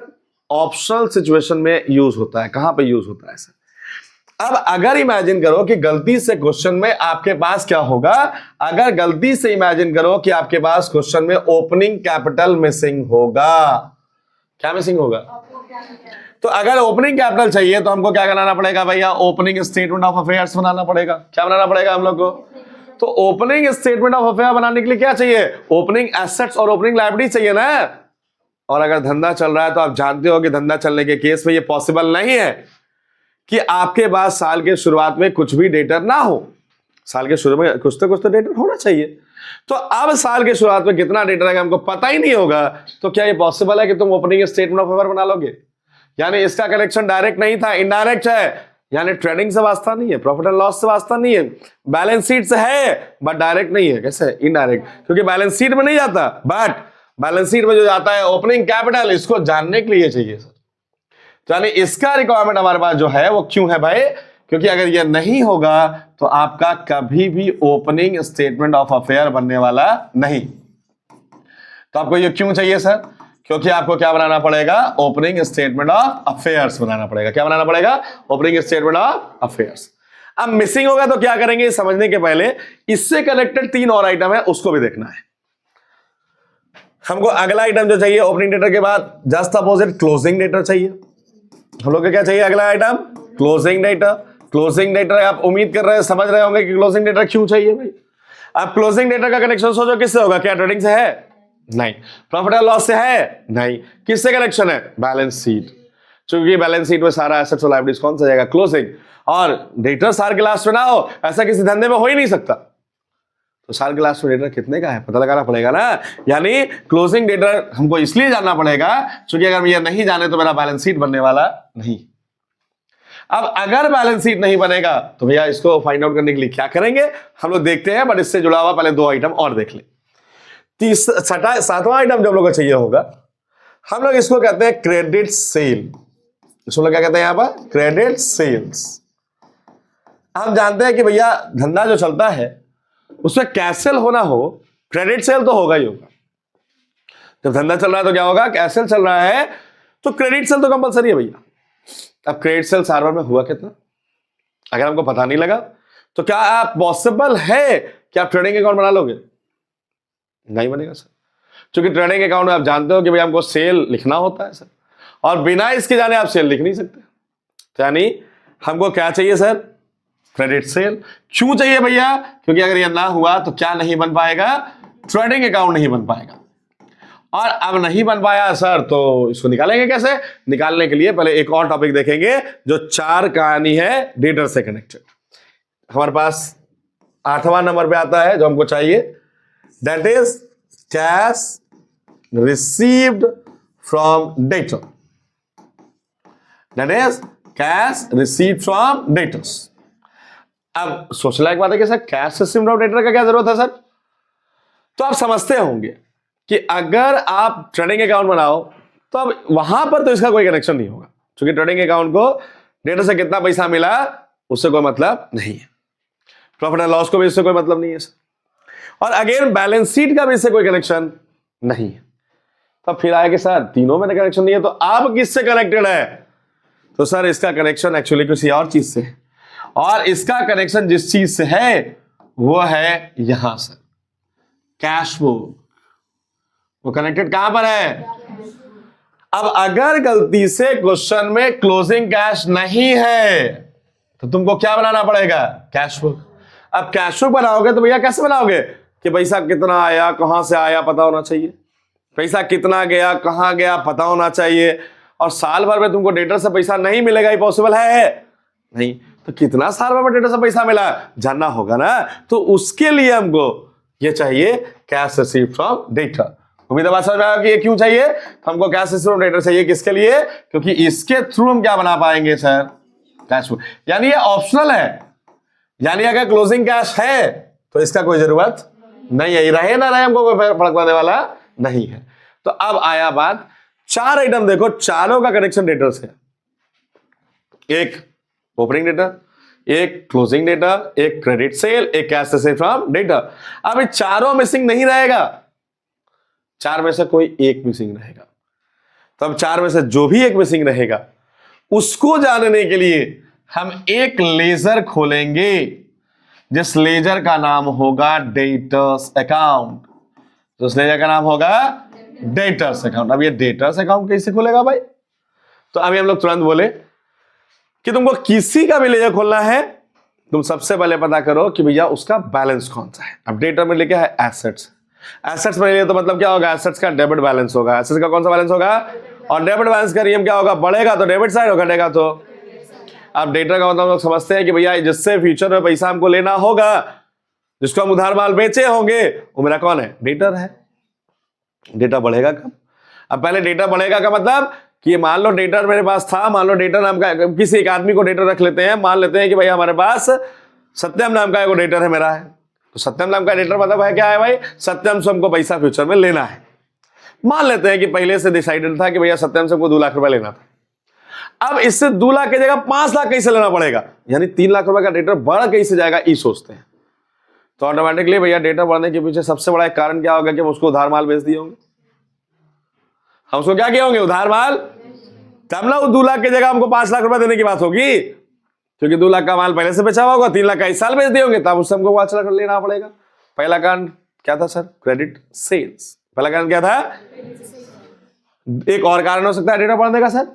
ऑप्शनल सिचुएशन में यूज होता है, कहां पे यूज होता है सर। अब अगर इमेजिन करो कि गलती से क्वेश्चन में आपके पास क्या होगा, अगर गलती से इमेजिन करो कि आपके पास क्वेश्चन में ओपनिंग कैपिटल मिसिंग होगा, क्या मिसिंग होगा, तो अगर ओपनिंग कैपिटल चाहिए तो हमको क्या बनाना पड़ेगा भैया, ओपनिंग स्टेटमेंट ऑफ अफेयर्स बनाना पड़ेगा। क्या बनाना पड़ेगा हम लोग को, तो ओपनिंग स्टेटमेंट ऑफ अफेयर बनाने के लिए क्या चाहिए, ओपनिंग एसेट्स और ओपनिंग लायबिलिटी चाहिए ना। और अगर धंधा चल रहा है तो आप जानते हो कि धंधा चलने के केस में ये पॉसिबल नहीं है कि आपके पास साल के शुरुआत में कुछ भी डेटा ना हो। साल के शुरू में कुछ तो डेटा होना चाहिए। तो अब साल के शुरुआत में कितना डेटा है हमको पता ही नहीं होगा, तो क्या ये पॉसिबल है कि तुम ओपनिंग स्टेटमेंट ऑफ अफेयर बना लोगे। यानी इसका कनेक्शन डायरेक्ट नहीं था, इनडायरेक्ट है। यानी ट्रेडिंग से वास्ता नहीं है, प्रॉफिट एंड लॉस से वास्ता नहीं है, बैलेंस शीट से है बट डायरेक्ट नहीं है। कैसे इनडायरेक्ट, क्योंकि बैलेंस शीट में नहीं जाता, बट बैलेंस शीट में जो जाता है ओपनिंग कैपिटल, इसको जानने के लिए चाहिए सर। तो यानी इसका रिक्वायरमेंट हमारे पास जो है वो क्यों है भाई, क्योंकि अगर ये नहीं होगा तो आपका कभी भी ओपनिंग स्टेटमेंट ऑफ अफेयर बनने वाला नहीं। तो आपको ये क्यों चाहिए सर, क्योंकि आपको क्या बनाना पड़ेगा, ओपनिंग स्टेटमेंट ऑफ अफेयर्स बनाना पड़ेगा। क्या बनाना पड़ेगा, ओपनिंग स्टेटमेंट ऑफ अफेयर्स। अब मिसिंग होगा तो क्या करेंगे समझने के पहले इससे कनेक्टेड 3 और आइटम है, उसको भी देखना है हमको। अगला आइटम जो चाहिए ओपनिंग डेटा के बाद जस्ट अपोजिट क्लोजिंग डेटा चाहिए। हम लोग को क्या चाहिए अगला item, closing data. Closing data आप उम्मीद कर रहे हैं, समझ रहे होंगे कि क्लोजिंग डेटा क्यों चाहिए भाई। अब क्लोजिंग डेटा का कनेक्शन सोचो किससे होगा, क्या ट्रेडिंग से है, नहीं। प्रॉफिट एंड लॉस से है, नहीं। किससे कनेक्शन है, बैलेंस शीट। क्योंकि बैलेंस शीट में सारा एसेट्स और लायबिलिटीज कौन सा जाएगा, क्लोजिंग। और डेटा साल के लास्ट में ना हो, ऐसा किसी धंधे में हो ही नहीं सकता। तो साल के लास्ट में डेटा कितने का है पता लगाना पड़ेगा ना। यानी क्लोजिंग डेटा हमको इसलिए जानना पड़ेगा क्योंकि अगर ये नहीं जाने तो मेरा बैलेंस शीट बनने वाला नहीं। अब अगर बैलेंस शीट नहीं बनेगा तो भैया इसको फाइंड आउट करने के लिए क्या करेंगे हम लोग देखते हैं, बट इससे जुड़ा हुआ पहले 2 आइटम और देख ले। 7वां आइटम जो हम लोग को चाहिए होगा, हम लोग इसको कहते हैं क्रेडिट सेल। इसको लोग क्या कहते हैं यहां पर, क्रेडिट सेल्स। हम जानते हैं कि भैया धंधा जो चलता है उसमें कैश सेल होना हो, क्रेडिट सेल तो होगा ही होगा। जब धंधा चल रहा है तो क्या होगा, कैश सेल चल रहा है तो क्रेडिट सेल तो कंपलसरी है भैया। अब क्रेडिट सेल साल भर में हुआ कितना, अगर हमको पता नहीं लगा तो क्या आप पॉसिबल है कि आप ट्रेडिंग अकाउंट बना लोगे, नहीं बनेगा सर। क्योंकि ट्रेडिंग अकाउंट में आप जानते हो कि भाई हमको सेल लिखना होता है सर, और बिना इसके जाने आप सेल लिख नहीं सकते। तो यानी हमको क्या चाहिए सर, क्रेडिट सेल। क्यों चाहिए भैया, क्योंकि अगर यह ना हुआ तो क्या नहीं बन पाएगा, ट्रेडिंग अकाउंट नहीं बन पाएगा। और अब नहीं बन पाया सर तो इसको निकालेंगे कैसे, निकालने के लिए पहले एक और टॉपिक देखेंगे जो 4 कहानी है डेटर से कनेक्टेड। हमारे पास 8वां नंबर पे आता है जो हमको चाहिए, that is cash received from debtor. That is cash received from debtors. अब सोचने की बात है कि sir cash received from debtor का क्या जरूरत है सर। तो आप समझते होंगे कि अगर आप ट्रेडिंग अकाउंट बनाओ तो अब वहां पर तो इसका कोई कनेक्शन नहीं होगा, क्योंकि ट्रेडिंग अकाउंट को डेटर से कितना पैसा मिला उससे कोई मतलब नहीं है, प्रॉफिट एंड लॉस को भी इससे कोई मतलब नहीं है सर। और अगेन बैलेंस शीट का भी इससे कोई कनेक्शन नहीं है। तब फिर आया कि सर तीनों में कनेक्शन नहीं है, तो आप किससे कनेक्टेड है? तो सर इसका कनेक्शन एक्चुअली किसी और चीज से है, और इसका कनेक्शन जिस चीज से है वो है यहां से कैश बुक। वो कनेक्टेड कहां पर है? अब अगर गलती से क्वेश्चन में क्लोजिंग कैश नहीं है तो तुमको क्या बनाना पड़ेगा? Cash book. अब कैश बुक बनाओगे तो भैया कैसे बनाओगे कि पैसा कितना आया, कहां से आया पता होना चाहिए, पैसा कितना गया, कहां गया पता होना चाहिए, और साल भर में तुमको डेटर से पैसा नहीं मिलेगा, ये पॉसिबल है नहीं। तो कितना साल भर में डेटर से पैसा मिला जानना होगा ना, तो उसके लिए हमको ये चाहिए कैश रिसीव्ड फ्रॉम डेटर। उम्मीद है बात समझ में आया कि ये क्यों चाहिए? हमको कैश रिसीव्ड फ्रॉम डेटर चाहिए, किसके लिए? क्योंकि इसके थ्रू हम क्या बना पाएंगे सर? Cash book. यानी ये ऑप्शनल है, यानी अगर क्लोजिंग कैश है तो इसका कोई जरूरत नहीं है, रहे ना रहे हमको कोई फर्क पड़ने वाला नहीं है। तो अब आया बात, 4 आइटम देखो, चारों का कनेक्शन डेटर से, एक ओपनिंग डेटर, एक क्लोजिंग डेटर, एक क्रेडिट सेल, एक कैश रिसीव्ड फ्रॉम डेटर। अब ये चारों मिसिंग नहीं रहेगा, 4 में से कोई एक मिसिंग रहेगा। तो अब 4 में से जो भी एक मिसिंग रहेगा उसको जानने के लिए हम एक लेजर खोलेंगे, जिस लेजर का नाम होगा डेटर्स अकाउंट। तो उस लेजर का नाम होगा डेटर्स अकाउंट। अब ये डेटर्स अकाउंट कैसे खुलेगा भाई? तो अभी हम लोग तुरंत बोले कि तुमको किसी का भी लेजर खोलना है, तुम सबसे पहले पता करो कि भैया उसका बैलेंस कौन सा है। अब डेटर में लिखा है एसेट्स, एसेट्स में लिए तो मतलब क्या होगा? एसेट्स का डेबिट बैलेंस होगा। एसेट्स का कौन सा बैलेंस होगा? और डेबिट बैलेंस का नियम क्या होगा? बढ़ेगा तो डेबिट साइड, घटेगा तो। अब डेटर का मतलब लोग समझते हैं कि भैया जिससे फ्यूचर में पैसा हमको लेना होगा, जिसको हम उधार माल बेचे होंगे, वो मेरा कौन है? डेटर है। डेटा बढ़ेगा कब? अब पहले डेटा बढ़ेगा का मतलब कि मान लो डेटर मेरे पास था, मान लो डेटर नाम का किसी एक आदमी को डेटर रख लेते हैं, मान लेते हैं कि भाई हमारे पास सत्यम नाम का एक डेटर है मेरा है। तो सत्यम नाम का डेटर मतलब है क्या है भाई? सत्यम से हमको पैसा फ्यूचर में लेना है। मान लेते हैं कि पहले से डिसाइडेड था कि भैया सत्यम से हमको 2 लाख रुपए लेना था। अब इससे 2 लाख की जगह 5 लाख कैसे लेना पड़ेगा, यानी 3 लाख रुपए का डेटर बढ़ कैसे जाएगा, ये सोचते हैं। तो ऑटोमेटिकली भैया डेटर बढ़ने के पीछे सबसे बड़ा एक कारण क्या होगा कि हम उसको उधार माल बेच दिए होंगे। हम उसको क्या किए होंगे? उधार माल। तब ना 2 लाख की जगह हमको 5 लाख रुपए देने की बात होगी, क्योंकि 2 लाख का माल पहले से बेचा हुआ होगा, 3 लाख का इस साल बेच दिए होंगे, तब उससे हमको 5 लाख लेना पड़ेगा। पहला कारण क्या था सर? Credit sales. पहला कारण क्या था? एक और कारण हो सकता है डेटा बढ़ने का सर।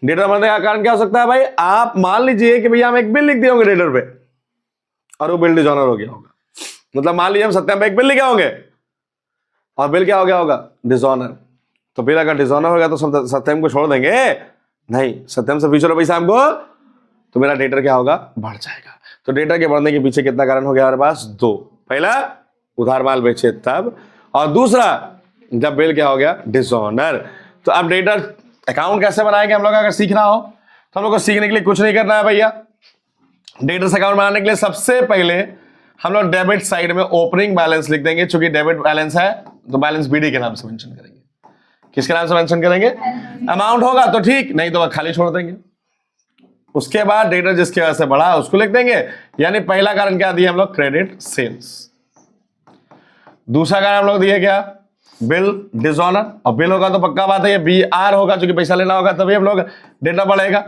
डेटा बढ़ने का कारण क्या हो सकता है भाई? आप मान लीजिए कि भैया हम एक बिल लिख दिए होंगे डेटर पे और वो बिल डिसऑनर हो गया होगा। मतलब मान लीजिए हम सत्यम पे एक बिल लिखे होंगे और बिल क्या हो गया होगा? डिसऑनर। तो बिल अगर डिसऑनर हो गया तो सत्यम को छोड़ देंगे? नहीं, सत्यम से फ्यूचर में पैसा हमको, तो मेरा डेटर क्या होगा? बढ़ जाएगा। तो डेटर के बढ़ने के पीछे कितना कारण हो गया हमारे पास? 2। पहला उधार माल बेचे तब, और दूसरा जब बिल क्या हो गया? डिसऑनर। तो अब डेटर अकाउंट कैसे बनाएंगे हम लोग? अगर सीखना हो तो हम लोग को सीखने के लिए कुछ नहीं करना है भैया। डेटर अकाउंट बनाने के लिए सबसे पहले हम लोग डेबिट साइड में ओपनिंग बैलेंस लिख देंगे। चूंकि डेबिट बैलेंस है तो बैलेंस बीडी के नाम से मेंशन करेंगे। किसके नाम से मेंशन करेंगे? अमाउंट होगा तो ठीक, नहीं तो खाली छोड़ देंगे। उसके बाद डेटर जिसकी वजह से बढ़ा उसको लिख देंगे। यानी पहला कारण क्या दिया हम लोग? Credit sales. दूसरा कारण हम लोग दिए क्या? Bill dishonour. और बिल होगा तो पक्का बात है ये BR होगा, क्योंकि पैसा लेना होगा तभी हम लोग डेटा बढ़ेगा।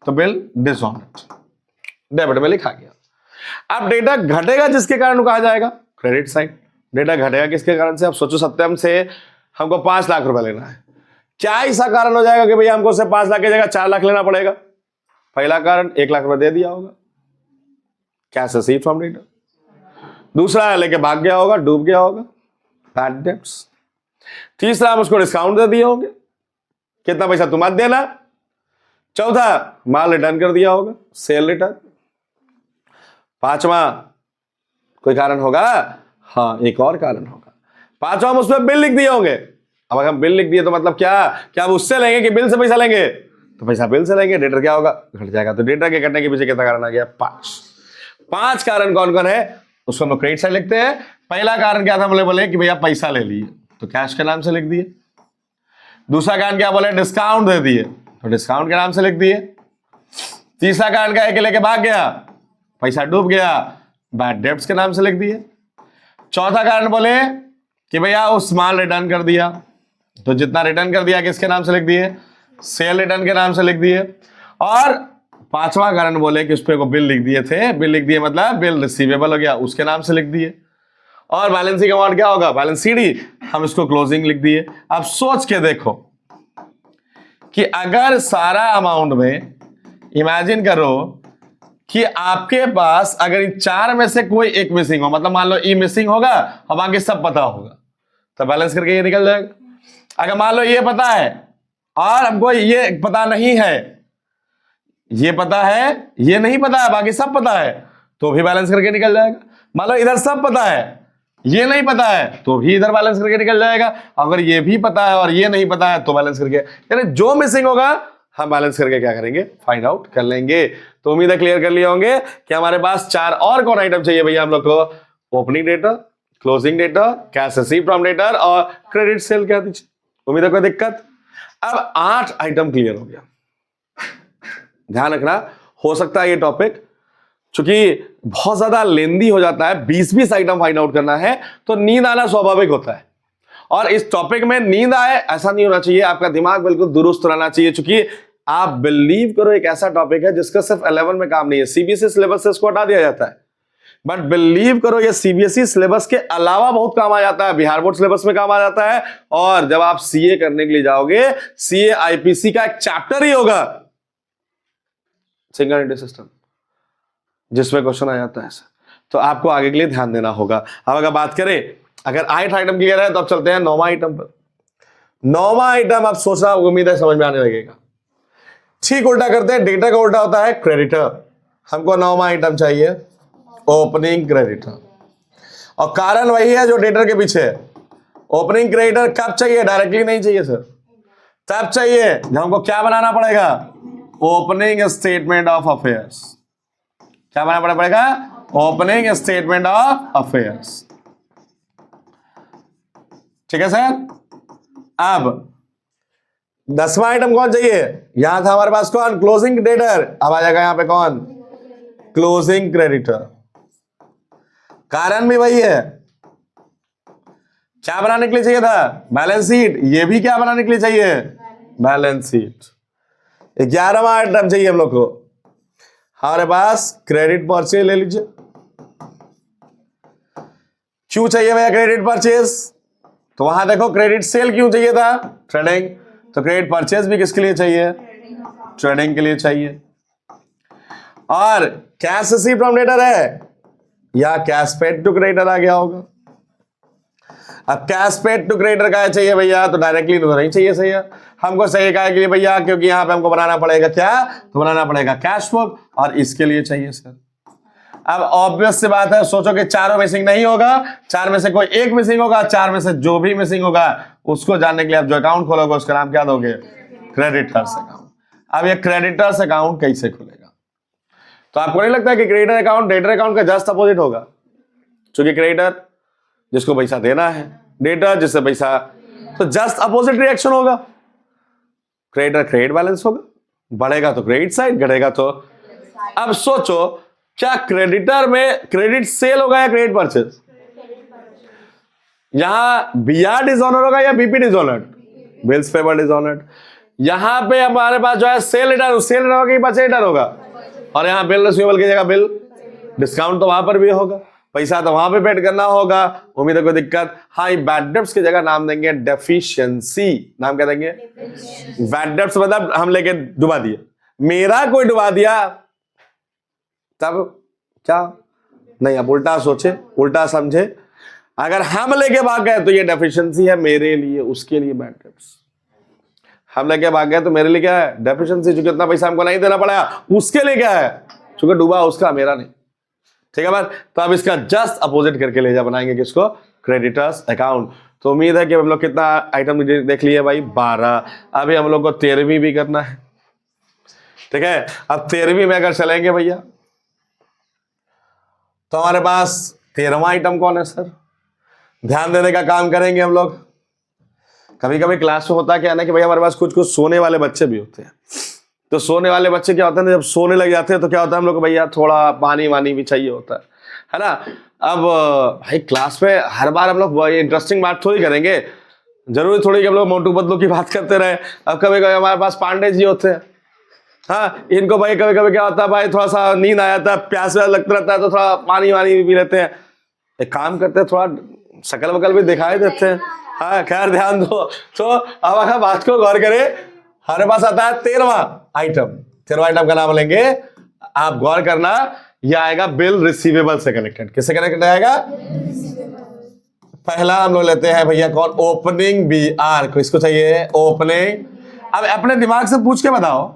तो बिल डिसऑनर डेबिट में लिखा गया। अब डेटा घटेगा जिसके कारण कहा जाएगा? Credit side. डेटा घटेगा किसके कारण से? अब सोचो सत्यम से हमको 5 लाख रुपए लेना है, क्या ऐसा कारण हो जाएगा कि भैया हमको सिर्फ 5 लाख की जगह 4 लाख लेना पड़ेगा? पहला कारण 1 लाख रुपए दे दिया होगा, कैश रिसीव्ड फ्रॉम डेटर। दूसरा लेके भाग गया होगा, डूब गया होगा, बैड डेट्स। तीसरा हम उसको डिस्काउंट दे दिए होंगे, कितना पैसा तुम मत देना। चौथा माल रिटर्न कर दिया होगा, सेल रिटर्न। पांचवा कोई कारण होगा? हाँ, एक और कारण होगा। पांचवा हम उसमें बिल लिख दिए होंगे। अब अगर हम बिल लिख दिए तो मतलब क्या हम उससे लेंगे कि बिल से पैसा लेंगे? तो पैसा बिल से लेंगे, डेटर क्या होगा? घट जाएगा। तो डेटर के घटने के पीछे कितना कारण आ गया? 5 कारण कौन कौन है उसको हम क्रेडिट साइड लिखते हैं। पहला कारण क्या था? बोले कि भैया पैसा ले लिए, तो कैश के नाम से लिख दिए। दूसरा कारण क्या बोले? डिस्काउंट दे दिए, तो डिस्काउंट के नाम से लिख दिए। तीसरा कारण क्या है कि लेके भाग गया, पैसा डूब गया, बैड डेब्ट्स के नाम से लिख दिए। चौथा कारण बोले कि भैया उस माल रिटर्न कर दिया, तो जितना रिटर्न कर दिया किसके नाम से लिख दिए, सेल रिटर्न के नाम से लिख दिए। और पांचवा कारण बोले कि उस पे को बिल लिख दिए थे, बिल लिख दिए मतलब बिल रिसीवेबल हो गया, उसके नाम से लिख दिए। और बैलेंसिंग अमाउंट क्या होगा, बैलेंस शीट ही, हम इसको क्लोजिंग लिख दिए। अब सोच के देखो कि अगर सारा अमाउंट में इमेजिन करो कि आपके पास अगर इन चार में से कोई एक मिसिंग हो, मतलब मान लो ई मिसिंग होगा और बाकी सब पता होगा, तो बैलेंस करके ये निकल जाएगा। अगर मान लो ये पता है और हमको ये पता नहीं है, ये पता है ये नहीं पता है, बाकी सब पता है, तो भी बैलेंस करके निकल जाएगा। मान लो इधर सब पता है, ये नहीं पता है, तो भी इधर बैलेंस करके निकल जाएगा। अगर ये भी पता है और ये नहीं पता है तो बैलेंस करके, यानी जो मिसिंग होगा हम बैलेंस करके क्या करेंगे, फाइंड आउट कर लेंगे। तो उम्मीद है क्लियर कर लिए होंगे कि हमारे पास चार और कौन आइटम चाहिए भैया हम लोग को, opening debtor, closing debtor, cash received from debtor और क्रेडिट सेल क्या दीजिए। उम्मीद है कोई दिक्कत। अब 8 आइटम क्लियर हो गया। ध्यान रखना, हो सकता है ये टॉपिक चूंकि बहुत ज्यादा लेंदी हो जाता है, 20-20 आइटम फाइंड आउट करना है तो नींद आना स्वाभाविक होता है। और इस टॉपिक में नींद आए ऐसा नहीं होना चाहिए, आपका दिमाग बिल्कुल दुरुस्त रहना चाहिए, क्योंकि आप बिलीव करो एक ऐसा टॉपिक है जिसका सिर्फ 11 में काम नहीं है। सीबीएसई सिलेबस से इसको हटा दिया जाता है, बट बिलीव करो ये सीबीएसई सिलेबस के अलावा बहुत काम आ जाता है, बिहार बोर्ड सिलेबस में काम आ जाता है। और जब आप सीए करने के लिए जाओगे, सीए आईपीसी का एक चैप्टर ही होगा सिंगल एंट्री सिस्टम, जिसमें क्वेश्चन आ जाता है ऐसा। तो आपको आगे के लिए ध्यान देना होगा। अब अगर बात करें, अगर 8 आइटम क्लियर है तो अब चलते हैं 9वां आइटम पर। 9वां आइटम आप सोचना, उम्मीद है समझ में आने लगेगा। ठीक उल्टा करते हैं, डेटा का उल्टा होता है क्रेडिटर। हमको 9वां आइटम चाहिए ओपनिंग क्रेडिटर, और कारण वही है जो डेटर के पीछे है। ओपनिंग क्रेडिटर कब चाहिए, डायरेक्टली नहीं चाहिए सर, तब चाहिए जब हमको क्या बनाना पड़ेगा, ओपनिंग स्टेटमेंट ऑफ अफेयर्स। क्या बनाना पड़ेगा, ओपनिंग स्टेटमेंट ऑफ अफेयर्स। ठीक है सर। अब 10वां आइटम कौन चाहिए, यहां था हमारे पास कौन, क्लोजिंग डेटर, अब आ जाएगा यहां पे कौन, क्लोजिंग क्रेडिटर। कारण भी वही है, क्या बनाने के लिए चाहिए था, बैलेंस शीट, ये भी क्या बनाने के लिए चाहिए, बैलेंस शीट। 11वां आइटम चाहिए हम लोग को, हमारे पास क्रेडिट परचेज ले लीजिए। क्यों चाहिए भैया क्रेडिट परचेज, तो वहां देखो क्रेडिट सेल क्यों चाहिए था, ट्रेडिंग, तो क्रेडिट परचेज भी किसके लिए चाहिए, ट्रेडिंग के लिए चाहिए। और कैश रिसीव्ड फ्रॉम डेटर है या कैश पेड टू क्रेडिटर आ गया होगा। अब कैश पेड टू क्रेडिटर का चाहिए भैया, तो डायरेक्टली तो नहीं चाहिए, सही है। हमको सही कहा कि भैया क्योंकि यहां पे हमको बनाना पड़ेगा क्या, तो बनाना पड़ेगा कैश बुक, और इसके लिए चाहिए सर। अब ऑब्वियस सी बात है, सोचो कि चारों मिसिंग नहीं होगा, 4 में से कोई एक मिसिंग होगा, 4 में से जो भी मिसिंग होगा उसको जानने के लिए आप जो अकाउंट खोलोगे उसका नाम क्या दोगे, क्रेडिटर्स अकाउंट। अब ये क्रेडिटर्स अकाउंट कैसे खुलेगा, तो आपको नहीं लगता कि क्रेडिटर अकाउंट डेटर अकाउंट का जस्ट अपोजिट होगा, क्योंकि क्रेडिटर जिसको पैसा देना है, डेटर जिससे पैसा, तो जस्ट अपोजिट रिएक्शन होगा। क्रेडिटर क्रेडिट बैलेंस होगा, बढ़ेगा तो क्रेडिट साइड, घटेगा तो। अब सोचो क्या क्रेडिटर में क्रेडिट सेल होगा या क्रेडिट परचेज, यहां बीआर डिसऑनर होगा या BP dishonoured, bills payable dishonoured. यहां पे हमारे पास जो है सेल रिटर्न, सेल रिटर्न होगा कि परचेज रिटर्न होगा, और यहां बिल रिसीवेबल की जगह बिल, डिस्काउंट तो वहां पर भी होगा, पैसा तो वहां पे पेड करना होगा। उम्मीद है कोई दिक्कत। हाँ, बैड डेब्ट्स की जगह नाम देंगे डेफिशिएंसी, नाम क्या देंगे, बैड डेब्ट्स मतलब हम लेके डुबा दिए, मेरा कोई डुबा दिया, तब क्या नहीं, अब उल्टा सोचे, उल्टा समझे। अगर हम लेके भाग गए तो ये डेफिशिएंसी है मेरे लिए, उसके लिए बैड डेब्ट्स। हम लेके भाग गए तो मेरे लिए क्या है, डेफिशिएंसी, जो कितना पैसा हमको नहीं देना पड़ा उसके लिए क्या है, चूंकि डूबा उसका, मेरा नहीं। ठीक है बात। तो अब इसका जस्ट अपोजिट करके ले जा बनाएंगे किसको, क्रेडिटर्स अकाउंट। तो उम्मीद है कि हम लोग कितना आइटम देख लिए भाई, 12। अभी हम लोग को 13वीं भी करना है। ठीक है, अब 13वीं में अगर चलेंगे भैया तो हमारे पास 13वां आइटम कौन है सर, ध्यान देने का काम करेंगे हम लोग। कभी कभी क्लास में होता क्या है ना कि भाई हमारे पास कुछ कुछ सोने वाले बच्चे भी होते हैं, तो सोने वाले बच्चे क्या होते हैं, जब सोने लग जाते हैं तो क्या होता है हम लोग को, भैया थोड़ा पानी वानी भी चाहिए होता है ना। अब भाई क्लास में हर बार हम लोग इंटरेस्टिंग बात थोड़ी करेंगे, जरूरी थोड़ी कि हम लोग मोटू पतलू की बात करते रहे। अब कभी कभी हमारे पास पांडे जी होते हैं, हाँ, इनको भाई कभी कभी क्या होता है भाई, थोड़ा सा नींद आ जाता है, प्यास लगता रहता है, तो थोड़ा पानी वानी भी पी लेते हैं। एक काम करते हैं, थोड़ा शकल वकल भी दिखाई देते हैं। हाँ खैर ध्यान दो। तो अब अगर बात को गौर करें, हमारे पास आता है 13वां आइटम का नाम लेंगे, आप गौर करना, यह आएगा बिल रिसीवेबल से कनेक्टेड। किससे कनेक्टेड आएगा? पहला हम लोग लेते हैं भैया कौन, ओपनिंग BR। किसको चाहिए? ओपनिंग। अब अपने दिमाग से पूछ के बताओ,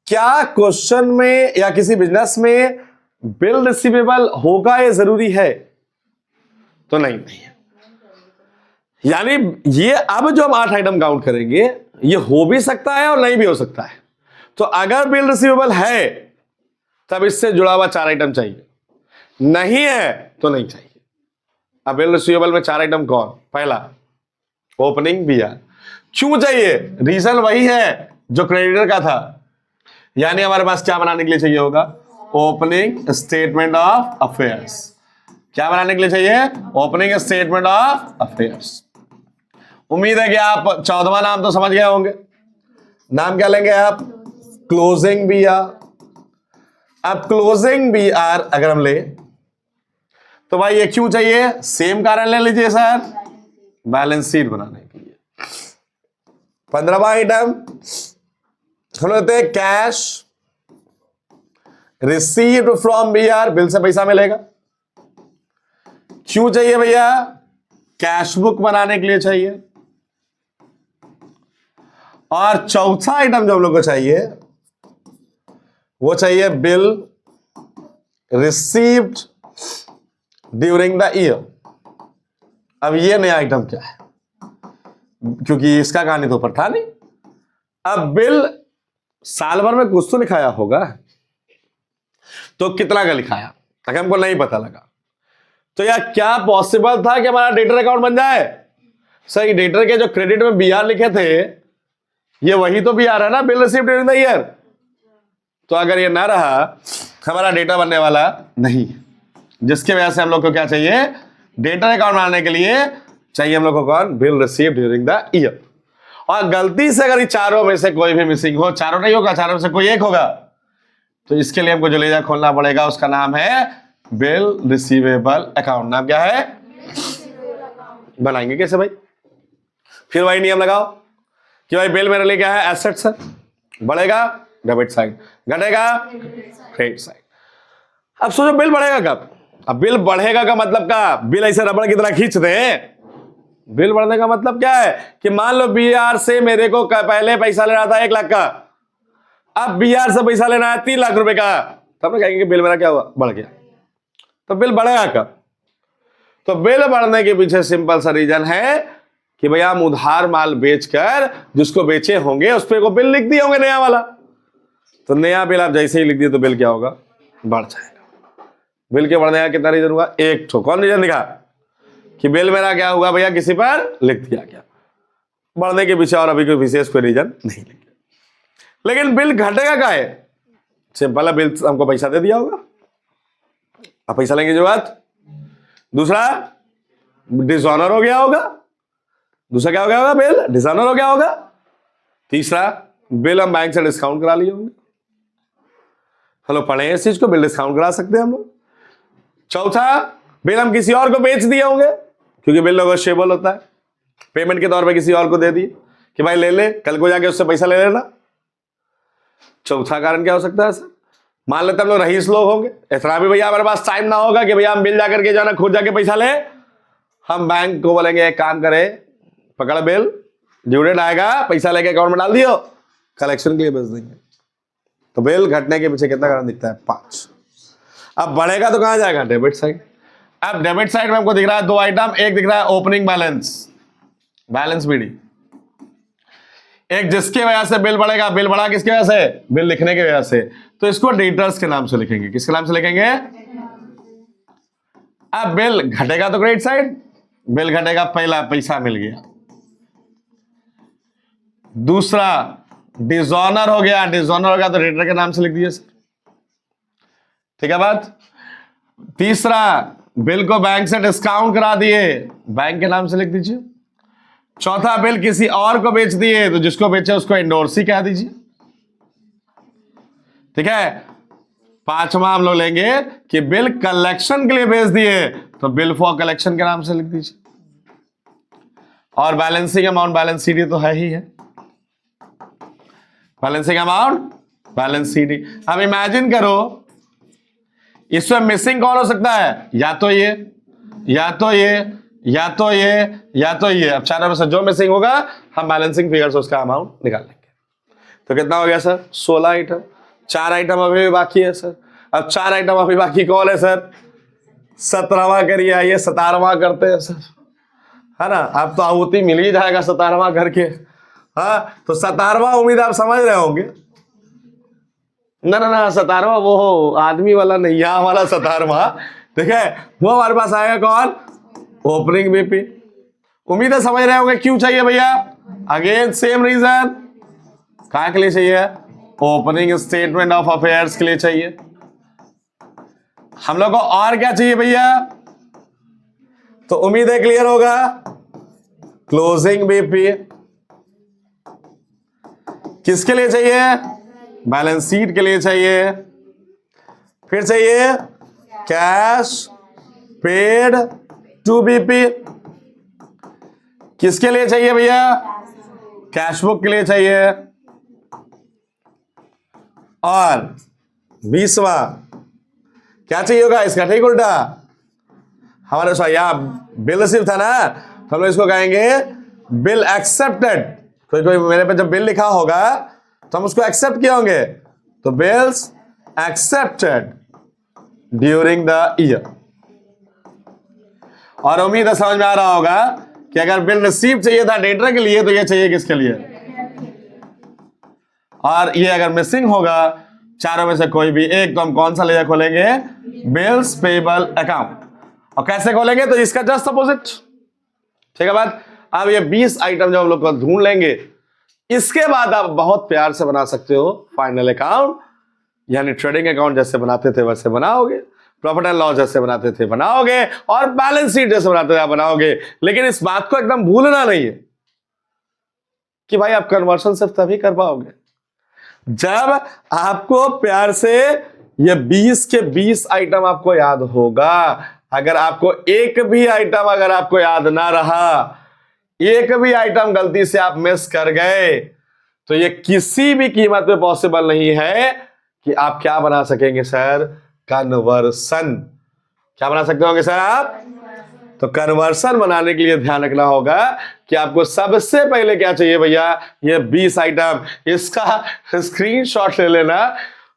क्या क्वेश्चन में या किसी बिजनेस में बिल रिसीवेबल होगा ये जरूरी है? तो नहीं है। यानी ये अब जो हम 8 आइटम काउंट करेंगे, ये हो भी सकता है और नहीं भी हो सकता है। तो अगर बिल रिसीवेबल है तब इससे जुड़ा हुआ 4 आइटम चाहिए, नहीं है तो नहीं चाहिए। अब बिल रिसीवेबल में 4 आइटम कौन? पहला ओपनिंग BR। क्यों चाहिए? रीजन वही है जो क्रेडिटर का था, यानी हमारे पास क्या बनाने के लिए चाहिए होगा? Opening statement of affairs. क्या बनाने के लिए चाहिए? Opening statement of affairs. उम्मीद है कि आप 14वां नाम तो समझ गए होंगे। नाम क्या लेंगे आप? Closing BR। अब क्लोजिंग BR अगर हम ले तो भाई ये क्यों चाहिए? सेम कारण ले लीजिए सर, बैलेंस शीट बनाने के लिए। 15वां आइटम हम लेते हैं cash received from BR। Bill से पैसा मिलेगा। क्यों चाहिए भैया? कैश बुक बनाने के लिए चाहिए। और चौथा आइटम जो हम लोग को चाहिए वो चाहिए bill received during the year. अब ये नया आइटम क्या है, क्योंकि इसका कहानी तो ऊपर था नहीं। अब बिल साल भर में कुछ तो लिखाया होगा, तो कितना का लिखाया अगर हमको नहीं पता लगा, तो यार क्या पॉसिबल था कि हमारा डेटर अकाउंट बन जाए? सही, डेटर के जो क्रेडिट में BR लिखे थे, ये वही तो BR है ना, bill received during the year. तो अगर ये ना रहा, हमारा डेटा बनने वाला नहीं, जिसकी वजह से हम लोग को क्या चाहिए? डेटर अकाउंट बनाने के लिए चाहिए हम लोग को कौन? Bill received during the year. और गलती से अगर चारों में से कोई भी मिसिंग हो, चारों नहीं होगा, चारों में से कोई एक होगा, तो इसके लिए हमको जो लेजा खोलना पड़ेगा उसका नाम है बिल रिसीवेबल अकाउंट। नाम क्या है? बनाएंगे कैसे भाई? फिर वही नियम लगाओ कि भाई बिल मेरे लिए क्या है? Asset sir. बढ़ेगा डेबिट साइड, घटेगा क्रेडिट साइड। अब सोचो बिल बढ़ेगा कब? अब बिल बढ़ेगा का मतलब क्या? बिल ऐसे रबड़ की तरह खींच दे। बिल बढ़ने का मतलब क्या है कि मान लो BR से मेरे को पहले पैसा लेना था 1 लाख का, अब BR से पैसा लेना है 3 लाख रुपए का, तब कहेंगे कि बिल मेरा क्या हुआ? बढ़ गया। तो बिल बढ़ेगा कब? तो बिल बढ़ने के पीछे सिंपल सा रीजन है कि भैया हम उधार माल बेचकर जिसको बेचे होंगे उस पर को बिल लिख दिए होंगे नया वाला। तो नया बिल आप जैसे ही लिख दिए तो बिल क्या होगा? बढ़ जाएगा। बिल के बढ़ने का कितना रीजन हुआ? एक ठो। कौन रीजन दिखा कि बिल मेरा क्या हुआ भैया? किसी पर लिख दिया गया। बढ़ने के पीछे और अभी कोई विशेष कोई रीजन नहीं लिखा। लेकिन बिल घटेगा क्या है? सिंपल है, बिल हमको पैसा दे दिया होगा, अब पैसा लेंगे जो बात। दूसरा डिसऑनर हो गया होगा। दूसरा क्या हो गया होगा? बिल डिसऑनर हो गया होगा। तीसरा बिल हम बैंक से डिस्काउंट करा लिए होंगे। हेलो, पढ़े हैं इस चीज को, बिल डिस्काउंट करा सकते हैं हम लोग। चौथा बिल हम किसी और को बेच दिए होंगे, क्योंकि बिल नेगोशिएबल होता है, पेमेंट के तौर पे किसी और को दे दिए कि भाई ले ले, कल को जाके उससे पैसा ले लेना। चौथा कारण क्या हो सकता है सर? मान लेते हम लोग रईस लोग होंगे, इतना भी भैया हमारे पास टाइम ना होगा कि भैया हम बिल जाकर के जाना खुद जाके पैसा ले। हम बैंक को बोलेंगे एक काम करे, पकड़ बिल, ड्यू डेट आएगा, पैसा लेके अकाउंट में डाल दियो, कलेक्शन के लिए भेज देंगे। तो बिल घटने के पीछे कितना कारण दिखता है? 5। अब बढ़ेगा तो कहां जाएगा? Debit side. अब डेबिट साइड में हमको दिख रहा है 2 आइटम, एक दिख रहा है ओपनिंग बैलेंस BD, एक जिसकी वजह से बिल बढ़ेगा। बिल बढ़ा किसकी वजह से? बिल लिखने की वजह से। तो इसको डेटर्स के नाम से लिखेंगे। किसके नाम से लिखेंगे? अब बिल घटेगा तो क्रेडिट साइड, बिल घटेगा, पहला पैसा मिल गया। दूसरा डिसऑनर हो गया, डिसऑनर हो गया तो रेटर के नाम से लिख दीजिए सर। ठीक है बात। तीसरा, बिल को बैंक से डिस्काउंट करा दिए, बैंक के नाम से लिख दीजिए। चौथा, बिल किसी और को बेच दिए तो जिसको बेचे उसको एंडोर्सी कह दीजिए। ठीक है। पांचवा हम लोग लेंगे कि बिल कलेक्शन के लिए बेच दिए तो बिल फॉर कलेक्शन के नाम से लिख दीजिए। और बैलेंसिंग अमाउंट, बैलेंस सीडी तो है ही है, बैलेंसिंग अमाउंट बैलेंस सीडी। अब इमेजिन करो इसमें मिसिंग कौन हो सकता है, या तो ये, या तो ये, या तो ये, या तो ये। अब चारों में से जो मिसिंग होगा हम बैलेंसिंग फिगर से उसका अमाउंट निकाल लेंगे। तो कितना हो गया सर, 16 आइटम। 4 आइटम अभी भी बाकी है सर। अब 4 आइटम अभी बाकी कौन है सर, 17वां करिए, आइए 17वां करते हैं सर, है ना। अब तो आहुति मिल ही जाएगा 17वां करके। हाँ, तो 17वां उम्मीद आप समझ रहे होंगे। ना ना ना, 17वां वो आदमी वाला नहीं, यहाँ वाला 17वां। ठीक है, वो हमारे पास आएगा कौन, ओपनिंग बीपी। उम्मीद है समझ रहे होंगे क्यों चाहिए भैया। अगेन सेम रीजन, कहाँ के लिए चाहिए, ओपनिंग स्टेटमेंट ऑफ अफेयर्स के लिए चाहिए। हम लोग को और क्या चाहिए भैया, तो उम्मीद है क्लियर होगा, क्लोजिंग बीपी। किसके लिए चाहिए, बैलेंस शीट के लिए चाहिए। फिर चाहिए कैश पेड टू बीपी। किसके लिए चाहिए भैया, कैश बुक के लिए चाहिए। और 20वां क्या चाहिए होगा इसका ठीक उल्टा, हमारे साथ यहां बिल रिसीव था ना, तो हम लोग इसको कहेंगे बिल एक्सेप्टेड। कोई मेरे पे जब बिल लिखा होगा तो हम उसको एक्सेप्ट किए होंगे, तो bills accepted during the year. और उम्मीद है समझ में आ रहा होगा कि अगर बिल रिसीव चाहिए था डेटर के लिए तो ये चाहिए किसके लिए, और ये अगर मिसिंग होगा चारों में से कोई भी एक, तो हम कौन सा लेजर खोलेंगे, बिल्स पेबल अकाउंट। और कैसे खोलेंगे, तो इसका जस्ट अपोजिट। ठीक है बात। अब ये 20 आइटम जो हम लोग को ढूंढ लेंगे, इसके बाद आप बहुत प्यार से बना सकते हो फाइनल अकाउंट, यानी ट्रेडिंग अकाउंट जैसे बनाते थे वैसे बनाओगे, प्रॉफिट एंड लॉस जैसे बनाते थे बनाओगे, और बैलेंस शीट जैसे बनाते थे बनाओगे। लेकिन इस बात को एकदम भूलना नहीं है कि भाई आप कन्वर्शन सिर्फ तभी कर पाओगे जब आपको प्यार से ये 20 के 20 आइटम आपको याद होगा। अगर आपको एक भी आइटम अगर आपको याद ना रहा, एक भी आइटम गलती से आप मिस कर गए, तो ये किसी भी कीमत पे पॉसिबल नहीं है कि आप क्या बना सकेंगे सर, कन्वर्सन। क्या बना सकते होंगे सर आप, तो कन्वर्सन बनाने के लिए ध्यान रखना होगा कि आपको सबसे पहले क्या चाहिए भैया, ये 20 आइटम, इसका स्क्रीनशॉट ले लेना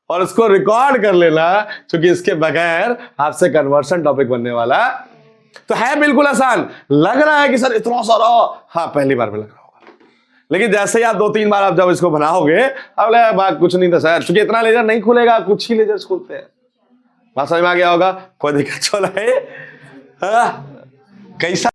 और इसको रिकॉर्ड कर लेना, क्योंकि इसके बगैर आपसे कन्वर्सन टॉपिक बनने वाला तो है बिल्कुल आसान। लग रहा है कि सर इतना सारा, हाँ पहली बार में लग रहा होगा, लेकिन जैसे ही आप 2-3 बार आप जब इसको बनाओगे, अब लगा बात कुछ नहीं था सर, क्योंकि इतना लेजर नहीं खुलेगा, कुछ ही लेजर खुलते हैं। बात समझ में आ गया होगा, कोई दिक्कत चल है कैसा